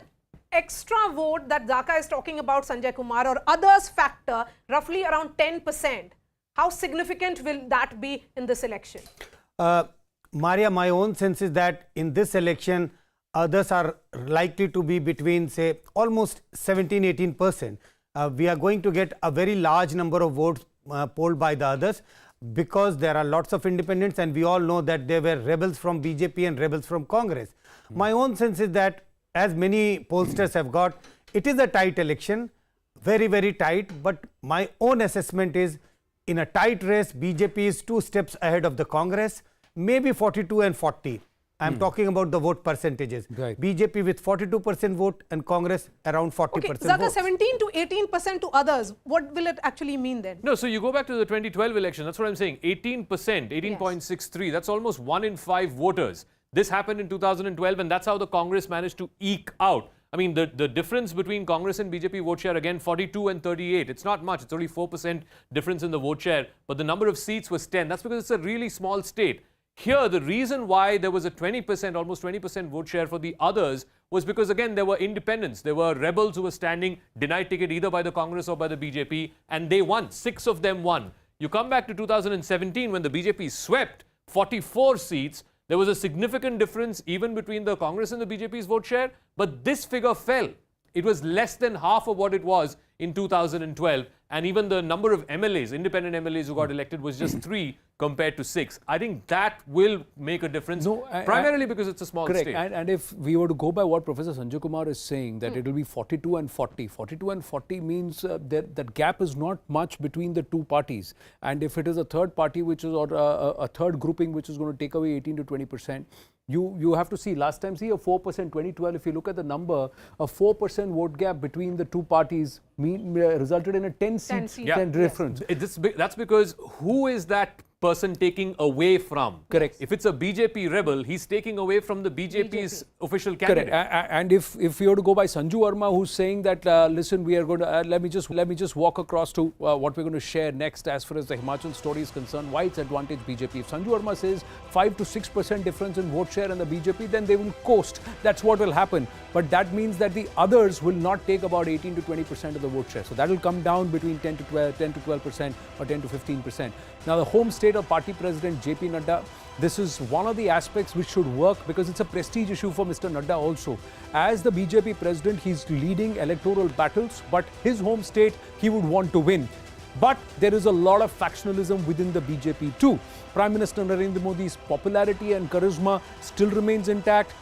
extra vote that Zaka is talking about, Sanjay Kumar, or others factor roughly around 10%. How significant will that be in this election? Maria, my own sense is that in this election, others are likely to be between, say, almost 17-18%. We are going to get a very large number of votes polled by the others, because there are lots of independents, and we all know that there were rebels from BJP and rebels from Congress. My own sense is that, as many pollsters have got, it is a tight election, very, very tight. But my own assessment is, in a tight race, BJP is 2 steps ahead of the Congress, maybe 42 and 40. I'm talking about the vote percentages. Right. BJP with 42% vote and Congress around 40% Okay, Zaka, vote. 17 to 18% to others. What will it actually mean then? No, so you go back to the 2012 election. That's what I'm saying. 18%, 18.63. That's almost 1 in 5 voters. This happened in 2012, and that's how the Congress managed to eke out. I mean, the difference between Congress and BJP vote share, again, 42 and 38. It's not much. It's only 4% difference in the vote share. But the number of seats was 10. That's because it's a really small state. Here, the reason why there was a 20%, almost 20% vote share for the others was because, again, there were independents. There were rebels who were standing denied ticket either by the Congress or by the BJP, and they won. 6 of them won. You come back to 2017 when the BJP swept 44 seats. There was a significant difference even between the Congress and the BJP's vote share, but this figure fell. It was less than half of what it was in 2012, and even the number of MLAs, independent MLAs who got elected, was just 3 compared to 6. I think that will make a difference, primarily because it's a small correct. state. And if we were to go by what Professor Sanjay Kumar is saying, that it will be 42 and 40. 42 and 40 means that gap is not much between the 2 parties. And if it is a third party, which is, or a third grouping, which is going to take away 18 to 20%, you have to see, last time, see a 4%, 2012, if you look at the number, a 4% vote gap between the 2 parties resulted in a 10 seat difference. That's because who is that person taking away from? Correct. If it's a BJP rebel, he's taking away from the BJP's official candidate. Correct. And if you were to go by Sanju Verma, who's saying that, listen, we are going to, let me just walk across to what we're going to share next as far as the Himachal story is concerned, why it's advantage BJP. If Sanju Verma says 5 to 6% difference in vote share in the BJP, then they will coast. That's what will happen. But that means that the others will not take about 18 to 20% of the vote share. So that will come down between 10 to 12% or 10 to 15%. Now, the home state of party president JP Nadda, this is one of the aspects which should work, because it's a prestige issue for Mr. Nadda also. As the BJP president, he's leading electoral battles, but his home state, he would want to win. But there is a lot of factionalism within the BJP too. Prime Minister Narendra Modi's popularity and charisma still remains intact.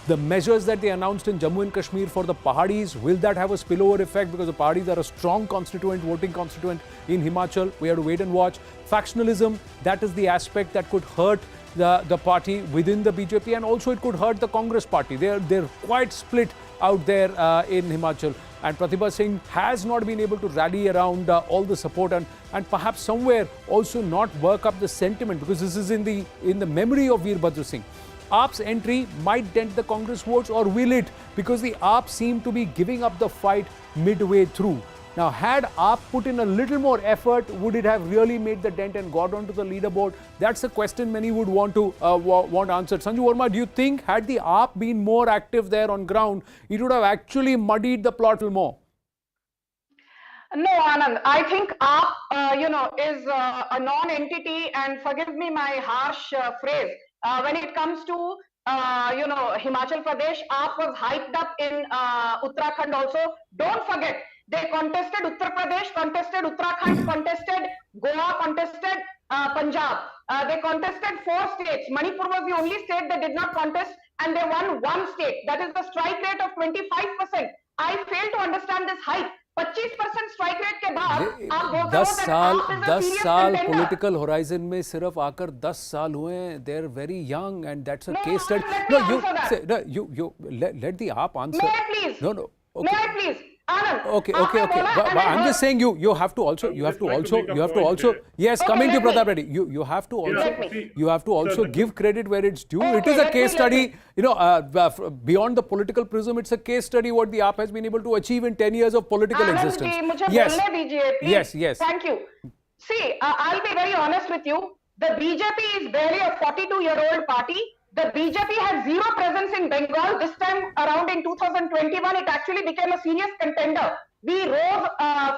The measures that they announced in Jammu and Kashmir for the Pahadis, will that have a spillover effect? Because the Pahadis are a strong constituent, voting constituent in Himachal. We have to wait and watch. Factionalism, that is the aspect that could hurt the party within the BJP, and also it could hurt the Congress party. They're quite split out there in Himachal. And Pratibha Singh has not been able to rally around all the support, and perhaps somewhere also not work up the sentiment, because this is in the memory of Veerbhadra Singh. AAP's entry might dent the Congress votes, or will it? Because the AAP seem to be giving up the fight midway through. Now, had AAP put in a little more effort, would it have really made the dent and got onto the leaderboard? That's a question many would want to want answered. Sanju Verma, do you think had the AAP been more active there on ground, it would have actually muddied the plot a little more? No, Anand. I think AAP, is a non-entity, and forgive me my harsh phrase. When it comes to, Himachal Pradesh, AAP was hyped up in Uttarakhand also. Don't forget, they contested Uttar Pradesh, contested Uttarakhand, contested Goa, contested Punjab. They contested 4 states. Manipur was the only state that did not contest. and they won one state. That is the strike rate of 25%. I fail to understand this hype. 25% strike rate के बाद आप बोलते हो that AAP is a serious contender. Political horizon में सिर्फ आकर 10 साल हुए हैं. They are very young and that's a case study. You let the AAP answer. May I please? No. Okay. May I please? Anand. Okay. But I'm just saying you have to also yes, coming to Pratap Reddy, you have to also give credit where it's due. It is a case study, beyond the political prism. It's a case study what the AAP has been able to achieve in 10 years of political existence. Yes. Yes. Thank you. See, I'll be very honest with you. The BJP is barely a 42-year-old party. The BJP has zero presence in Bengal. This time around in 2021, it actually became a serious contender. We rose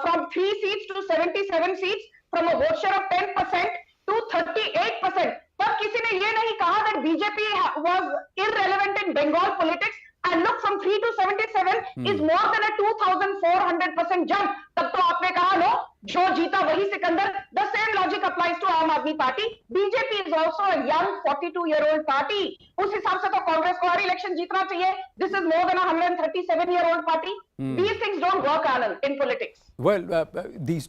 from 3 seats to 77 seats, from a vote share of 10% to 38%. But किसी ने ये नहीं कहा that BJP was irrelevant in Bengal politics. And look, from 3 to 77 is more than a 2,400% jump. तब तो आपने कहा no, जो जीता वही Sikandar. The same logic applies to Aam Aadmi Party. BJP is also a young 42-year-old party. उस हिसाब से तो कांग्रेस को हर इलेक्शन जीतना चाहिए. This is more than a 137-year-old party. These things don't work, Anand, in politics. Well, these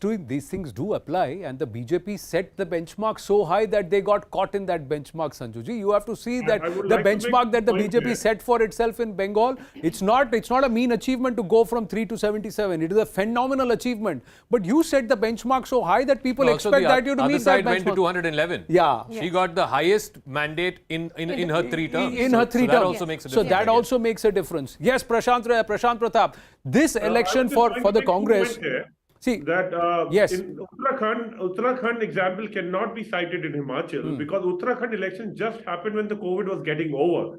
things do apply, and the BJP set the benchmark so high that they got caught in that benchmark, Sanjuji. You have to see that the benchmark that the BJP set for itself in Bengal, it's not a mean achievement to go from 3 to 77. It is a phenomenal achievement. But you set the benchmark so high that people expect that you to meet that benchmark. Went to 211. Yeah. She got the highest mandate in her 3 terms. In her 3 terms. That also makes a difference. So that also makes a difference. Yes, Prashant Pratap. This election for the Congress. See that yes. In Uttarakhand example cannot be cited in Himachal because Uttarakhand election just happened when the COVID was getting over.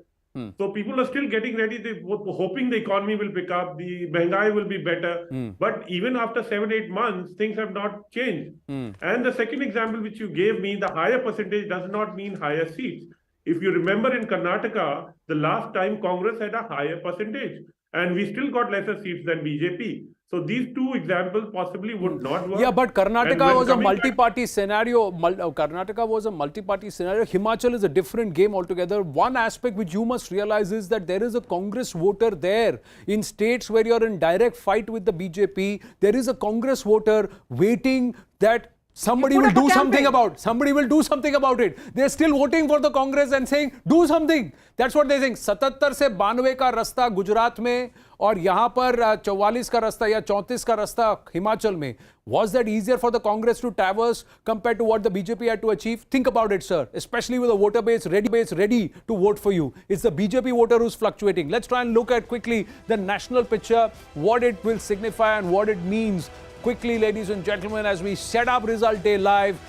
So people are still getting ready. They hoping the economy will pick up, the Mehngai will be better. But even after 7-8 months, things have not changed. And the second example which you gave me, the higher percentage does not mean higher seats. If you remember in Karnataka, the last time Congress had a higher percentage. And we still got lesser seats than BJP. So these two examples possibly would not work. Yeah, but Karnataka was a multi-party scenario. Karnataka was a multi-party scenario. Himachal is a different game altogether. One aspect which you must realize is that there is a Congress voter there. In states where you are in direct fight with the BJP, there is a Congress voter waiting that somebody will do something about it. They're still voting for the Congress and saying, do something. That's what they're saying. 77 से 92 का रास्ता गुजरात में और यहाँ पर 44 का रास्ता या 34 का रास्ता हिमाचल में. Was that easier for the Congress to traverse compared to what the BJP had to achieve? Think about it, sir. Especially with a voter base ready to vote for you. It's the BJP voter who's fluctuating. Let's try and look at quickly the national picture, what it will signify and what it means. Quickly, ladies and gentlemen, as we set up Result Day Live,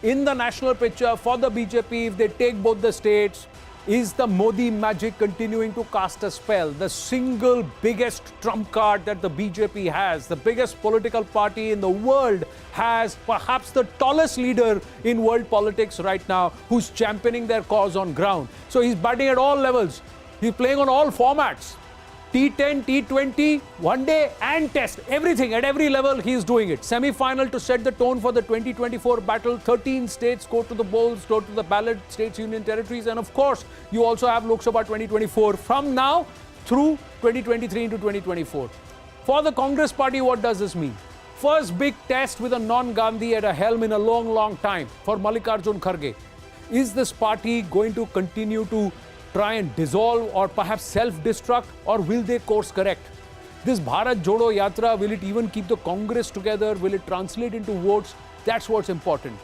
in the national picture for the BJP, if they take both the states, is the Modi magic continuing to cast a spell? The single biggest trump card that the BJP has, the biggest political party in the world, has perhaps the tallest leader in world politics right now who's championing their cause on ground. So he's batting at all levels. He's playing on all formats. T10, T20, one day and test. Everything at every level he is doing it. Semi-final to set the tone for the 2024 battle. 13 states go to the polls, go to the ballot, states, union territories. And of course, you also have Lok Sabha 2024 from now through 2023 into 2024. For the Congress party, what does this mean? First big test with a non-Gandhi at a helm in a long, long time for Mallikarjun Kharge. Is this party going to continue to try and dissolve or perhaps self-destruct, or will they course correct? This Bharat Jodo Yatra, will it even keep the Congress together? Will it translate into votes? That's what's important.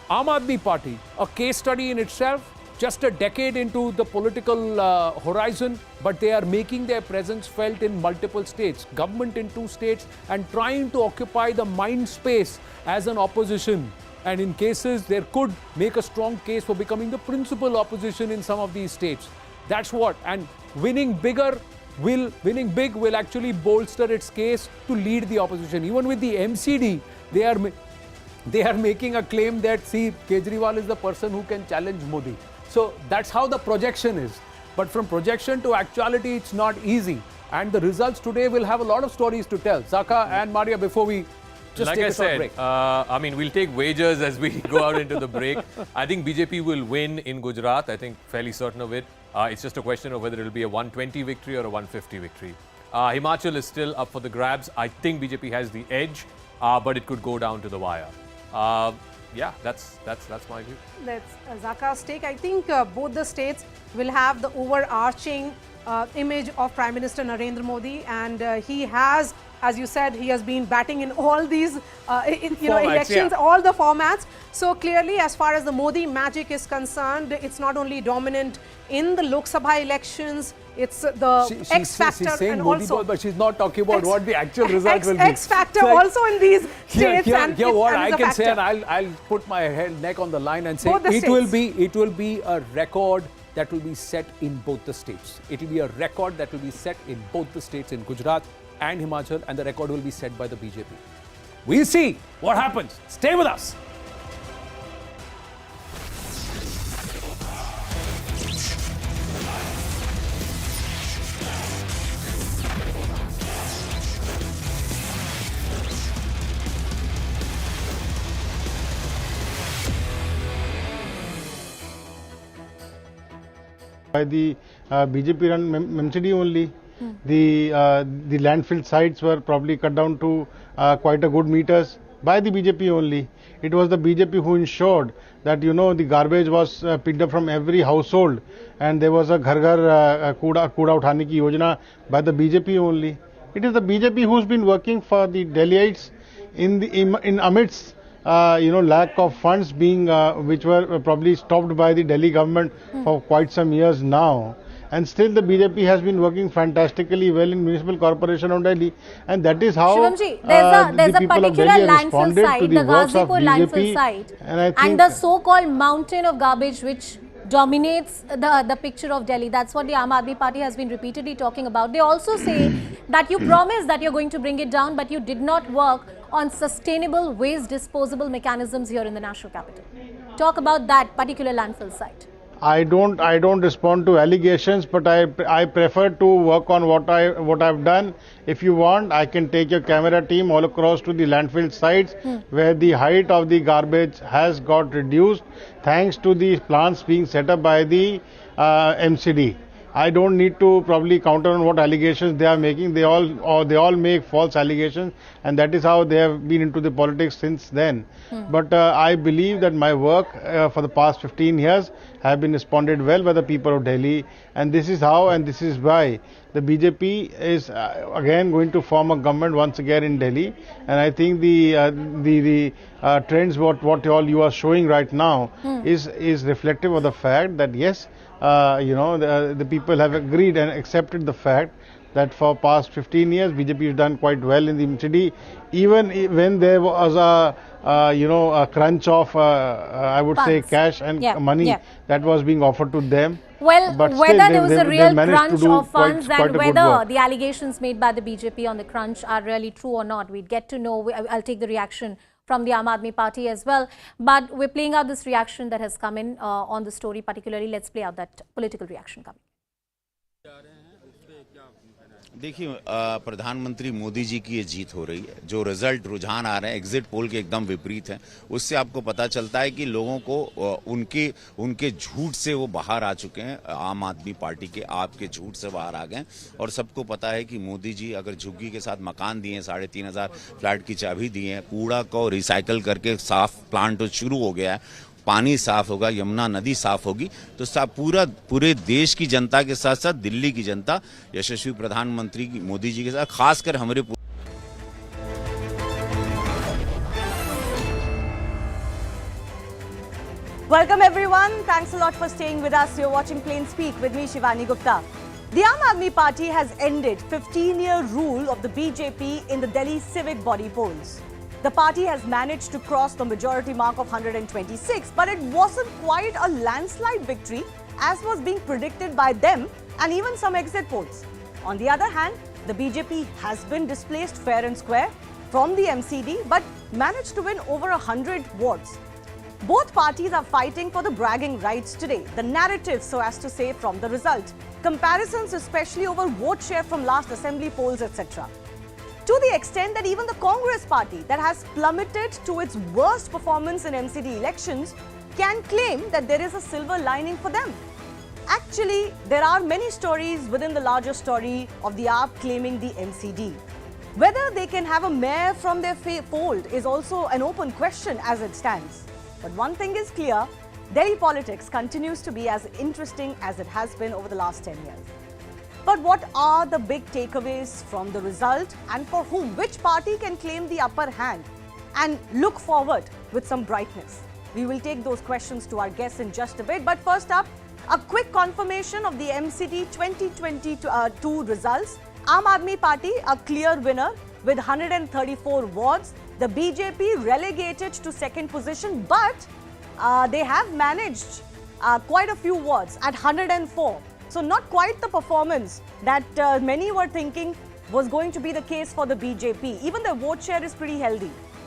Aam Aadmi Party, a case study in itself, just a decade into the political horizon, but they are making their presence felt in multiple states, government in 2 states, and trying to occupy the mind space as an opposition. And in cases, there could make a strong case for becoming the principal opposition in some of these states. That's what. And winning big will actually bolster its case to lead the opposition. Even with the MCD, they are making a claim that, see, Kejriwal is the person who can challenge Modi. So that's how the projection is. But from projection to actuality, it's not easy. And the results today will have a lot of stories to tell. Zaka and Maria, before we just take a short break. I mean, we'll take wagers as we go out into the break. I think BJP will win in Gujarat. I think fairly certain of it. It's just a question of whether it will be a 120 victory or a 150 victory. Himachal is still up for the grabs. I think BJP has the edge, but it could go down to the wire. Yeah, that's my view. That's Zaka's take. I think both the states will have the overarching image of Prime Minister Narendra Modi, and he has, as you said, he has been batting in all these elections, all the formats. So clearly, as far as the Modi magic is concerned, it's not only dominant in the Lok Sabha elections, it's the X factor, she's saying and Modi also ball, but she's not talking about what the actual result will be. X factor Like, also in these states. Here what I can say, factor. and I'll put my neck on the line and say Both the it will be a record that will be set in both the states. It will be a record that will be set in both the states, in Gujarat and Himachal, and the record will be set by the BJP. We'll see what happens. Stay with us. By the BJP run MCD only. The landfill sites were probably cut down to quite a good meters by the BJP only. It was the BJP who ensured that the garbage was picked up from every household, and there was a ghar ghar kuda uthane ki yojana by the BJP only. It is the BJP who's been working for the Delhiites in amidst lack of funds being which were probably stopped by the Delhi government for quite some years now. And still the BJP has been working fantastically well in Municipal Corporation of Delhi, and that is how Shivamji, there's a people of particular Delhi have landfill responded site, to the the works of Ghazipur landfill BJP. site, And I think and the so-called mountain of garbage which dominates the picture of Delhi. That's what the Aam Aadmi Party has been repeatedly talking about. They also say that you promised that you're going to bring it down, but you did not work on sustainable waste disposable mechanisms here in the national capital. Talk about that particular landfill site. I don't respond to allegations, but I prefer to work on what I've done. If you want, I can take your camera team all across to the landfill sites where the height of the garbage has got reduced thanks to the plants being set up by the MCD. I don't need to probably counter on what allegations they are making. They all make false allegations, and that is how they have been into the politics since then. But I believe that my work for the past 15 years have been responded well by the people of Delhi, and this is how and this is why the BJP is again going to form a government once again in Delhi. And I think the trends what all you are showing right now is reflective of the fact that yes, the people have agreed and accepted the fact that for past 15 years BJP has done quite well in the MCD, even when there was a crunch of I would say cash and money that was being offered to them. Well, but whether there was a real crunch of funds quite and whether the allegations made by the BJP on the crunch are really true or not, we'd get to know. I'll take the reaction from the Aam Aadmi Party as well. But we're playing out this reaction that has come in on the story particularly. Let's play out that political reaction coming. देखिए प्रधानमंत्री मोदी जी की ये जीत हो रही है। जो result रुझान आ रहे हैं एग्जिट पोल के एकदम विपरीत हैं, उससे आपको पता चलता है कि लोगों को उनके झूठ से वो बाहर आ चुके हैं। आम आदमी पार्टी के आपके झूठ से बाहर आ गए, और सबको पता है कि मोदी जी अगर झुग्गी के साथ मकान दिए, 3,500 फ्लैट की चाबी दी है, कूड़ा को रिसाइकल करके साफ प्लांट शुरू हो गया है, पानी साफ होगा, यमुना नदी साफ होगी, तो पूरे देश की जनता के साथ साथ दिल्ली की जनता यशस्वी प्रधानमंत्री मोदी जी के साथ खासकर हमारे Welcome everyone. Thanks a lot for staying with us. You're watching Plain Speak with me, Shivani Gupta. The Aam Aadmi Party has ended 15-year rule of the BJP in the Delhi civic body polls. The party has managed to cross the majority mark of 126, but it wasn't quite a landslide victory as was being predicted by them and even some exit polls. On the other hand, the BJP has been displaced fair and square from the MCD but managed to win over 100 wards. Both parties are fighting for the bragging rights today, the narrative, so as to say, from the result. Comparisons especially over vote share from last assembly polls, etc. To the extent that even the Congress party that has plummeted to its worst performance in MCD elections can claim that there is a silver lining for them. Actually, there are many stories within the larger story of the AAP claiming the MCD. Whether they can have a mayor from their fold is also an open question as it stands. But one thing is clear, Delhi politics continues to be as interesting as it has been over the last 10 years. But what are the big takeaways from the result, and for whom? Which party can claim the upper hand and look forward with some brightness? We will take those questions to our guests in just a bit. But first up, a quick confirmation of the MCD 2022 results. Aam Aadmi Party, a clear winner with 134 wards. The BJP relegated to second position, but they have managed quite a few wards at 104. So not quite the performance that many were thinking was going to be the case for the BJP. Even the vote share is pretty healthy.